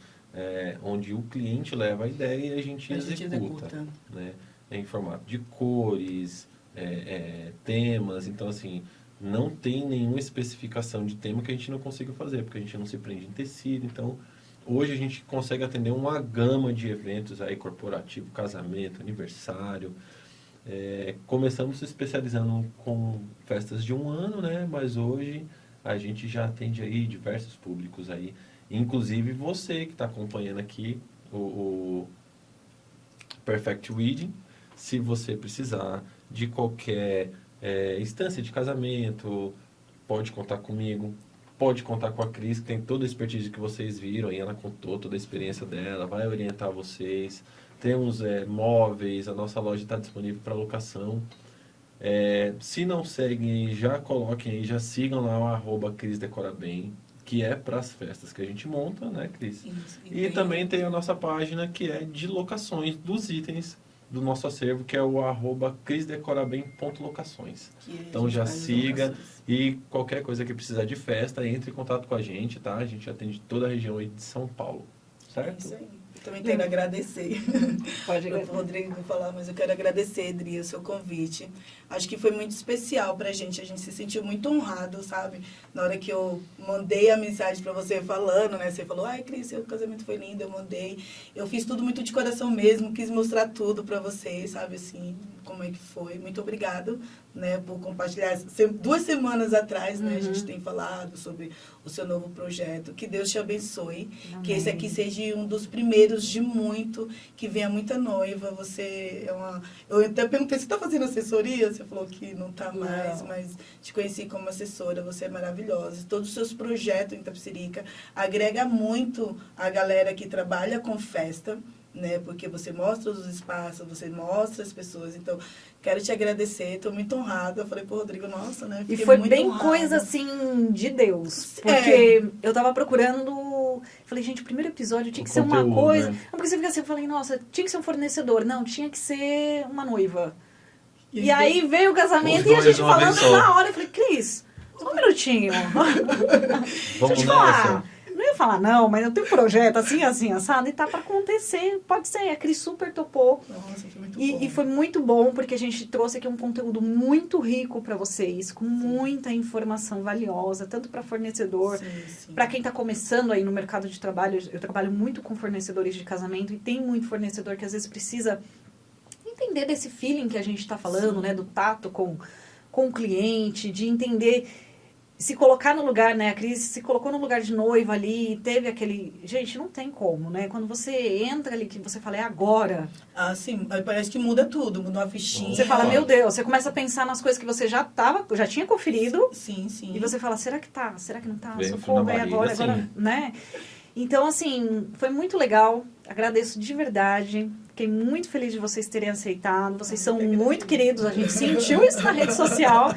onde o cliente leva a ideia e a gente executa. Né? Em formato de cores, temas, então assim, não tem nenhuma especificação de tema que a gente não consiga fazer, porque a gente não se prende em tecido, então hoje a gente consegue atender uma gama de eventos aí, corporativo, casamento, aniversário. Começamos se especializando com festas de 1 ano, né? Mas hoje a gente já atende aí diversos públicos aí, inclusive você que está acompanhando aqui o Perfect Wedding. Se você precisar de qualquer instância de casamento, pode contar comigo, pode contar com a Cris, que tem toda a expertise que vocês viram, e ela contou toda a experiência dela, vai orientar vocês. Temos móveis, a nossa loja está disponível para locação. Se não seguem aí, já coloquem aí, já sigam lá o @CrisDecoraBem, que é para as festas que a gente monta, né, Cris? Isso, e também tem a nossa página que é de locações dos itens do nosso acervo, que é o @CrisDecoraBem.locações. Então já siga e qualquer coisa que precisar de festa, entre em contato com a gente, tá? A gente atende toda a região aí de São Paulo, certo? É isso aí. Também quero agradecer. Pode O Rodrigo falar, mas eu quero agradecer, Adri, o seu convite. Acho que foi muito especial pra gente. A gente se sentiu muito honrado, sabe? Na hora que eu mandei a mensagem pra você falando, né? Você falou, ai, Cris, seu casamento foi lindo, eu mandei. Eu fiz tudo muito de coração mesmo, quis mostrar tudo pra vocês, sabe? Assim, como é que foi. Muito obrigado, né? Por compartilhar. 2 semanas atrás, né? A gente tem falado sobre o seu novo projeto. Que Deus te abençoe. Amém. Que esse aqui seja um dos primeiros de muito, que venha muita noiva. Você é uma... Eu até perguntei, você está fazendo assessoria? Você falou que não está mais, mas te conheci como assessora, você é maravilhosa. Todos os seus projetos em Itapecerica agrega muito a galera que trabalha com festa, né? Porque você mostra os espaços, você mostra as pessoas. Então, quero te agradecer, estou muito honrada. Eu falei pro Rodrigo, nossa, né? Fiquei e foi muito bem honrada. Coisa assim de Deus. Porque eu tava procurando. Falei, gente, o primeiro episódio tinha que ser uma coisa. Né? Não, porque você fica assim, eu falei, nossa, tinha que ser um fornecedor. Não, tinha que ser uma noiva. E aí veio o casamento e a gente falando na hora. Eu falei, Cris, só um minutinho. Deixa eu te falar. Não ia falar, não, mas eu tenho um projeto assim, assim, assado, e tá pra acontecer. Pode ser. A Cris super topou. Nossa, foi muito bom. E foi muito bom, porque a gente trouxe aqui um conteúdo muito rico para vocês, com muita informação valiosa, tanto para fornecedor, para quem tá começando aí no mercado de trabalho. Eu trabalho muito com fornecedores de casamento, e tem muito fornecedor que às vezes precisa entender desse feeling que a gente tá falando, né, do tato com o cliente, de entender... Se colocar no lugar, né, a Cris se colocou no lugar de noiva ali, teve aquele... Gente, não tem como, né? Quando você entra ali, que você fala, é agora. Ah, sim, parece que muda tudo, muda uma fichinha. Você fala, meu Deus, você começa a pensar nas coisas que você já tinha conferido. Sim, sim. E você fala, será que tá? Será que não tá? Bem, Socorro, é agora, agora, né? Então, assim, foi muito legal. Agradeço de verdade. Fiquei muito feliz de vocês terem aceitado. Vocês são muito queridos. A gente sentiu isso na rede social.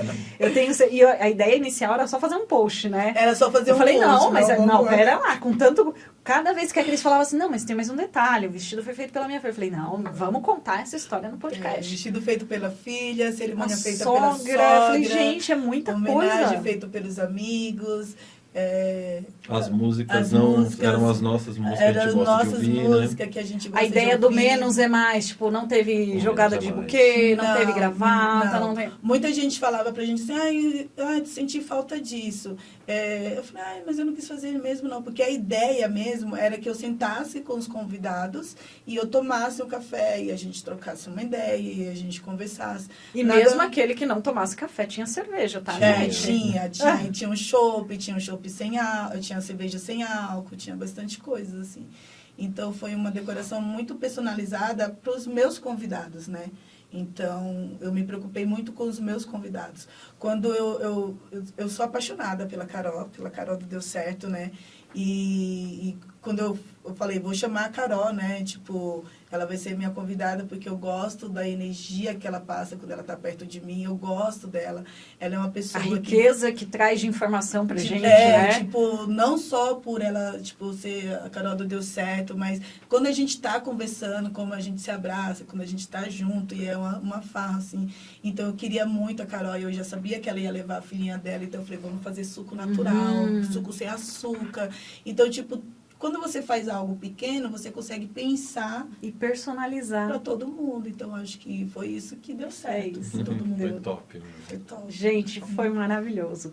E a ideia inicial era só fazer um post, né? Era só fazer um post. Eu falei, não, mas não, pera lá. Com tanto... Cada vez que a Cris falava assim, não, mas tem mais um detalhe. O vestido foi feito pela minha filha. Eu falei, não, vamos contar essa história no podcast. Vestido feito pela filha, cerimônia feita sogra, pela sogra. Eu falei, gente, é muita homenagem coisa. feita pelos amigos. As músicas eram as nossas músicas que a gente gosta de ouvir, músicas, né? Que a gente gosta a ideia de ouvir. Do menos é mais, tipo, não teve jogada de buquê, não teve gravata, não teve... Muita gente falava pra gente assim, senti falta disso. Eu falei, mas eu não quis fazer mesmo não, porque a ideia mesmo era que eu sentasse com os convidados e eu tomasse um café e a gente trocasse uma ideia e a gente conversasse. E mesmo aquele que não tomasse café tinha cerveja, tá, gente? Tinha um chopp chopp sem álcool, tinha cerveja sem álcool, tinha bastante coisas, assim. Então, foi uma decoração muito personalizada para os meus convidados, né? Então, eu me preocupei muito com os meus convidados. Quando eu sou apaixonada pela Carol do Deu Certo, né? E quando eu falei, vou chamar a Carol, né? Tipo, ela vai ser minha convidada porque eu gosto da energia que ela passa quando ela tá perto de mim. Eu gosto dela. Ela é uma pessoa A riqueza que traz de informação pra gente, né? Tipo, não só por ela, tipo, ser a Carol do Deu Certo, mas quando a gente tá conversando, como a gente se abraça, quando a gente tá junto, e é uma farra, assim. Então, eu queria muito a Carol, e eu já sabia que ela ia levar a filhinha dela, então eu falei, vamos fazer suco natural, suco sem açúcar. Então, tipo, quando você faz algo pequeno, você consegue pensar E personalizar. para todo mundo. Então, acho que foi isso que deu certo. É isso. Todo mundo Foi deu. top. Foi top. Gente, foi maravilhoso.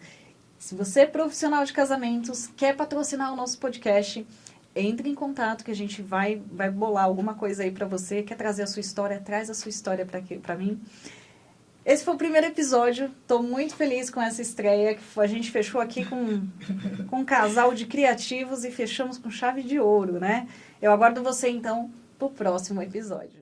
Se você é profissional de casamentos, quer patrocinar o nosso podcast, entre em contato que a gente vai bolar alguma coisa aí pra você. Quer trazer a sua história? Traz a sua história pra mim. Esse foi o primeiro episódio. Tô muito feliz com essa estreia. Que a gente fechou aqui com um casal de criativos e fechamos com chave de ouro, né? Eu aguardo você, então, pro próximo episódio.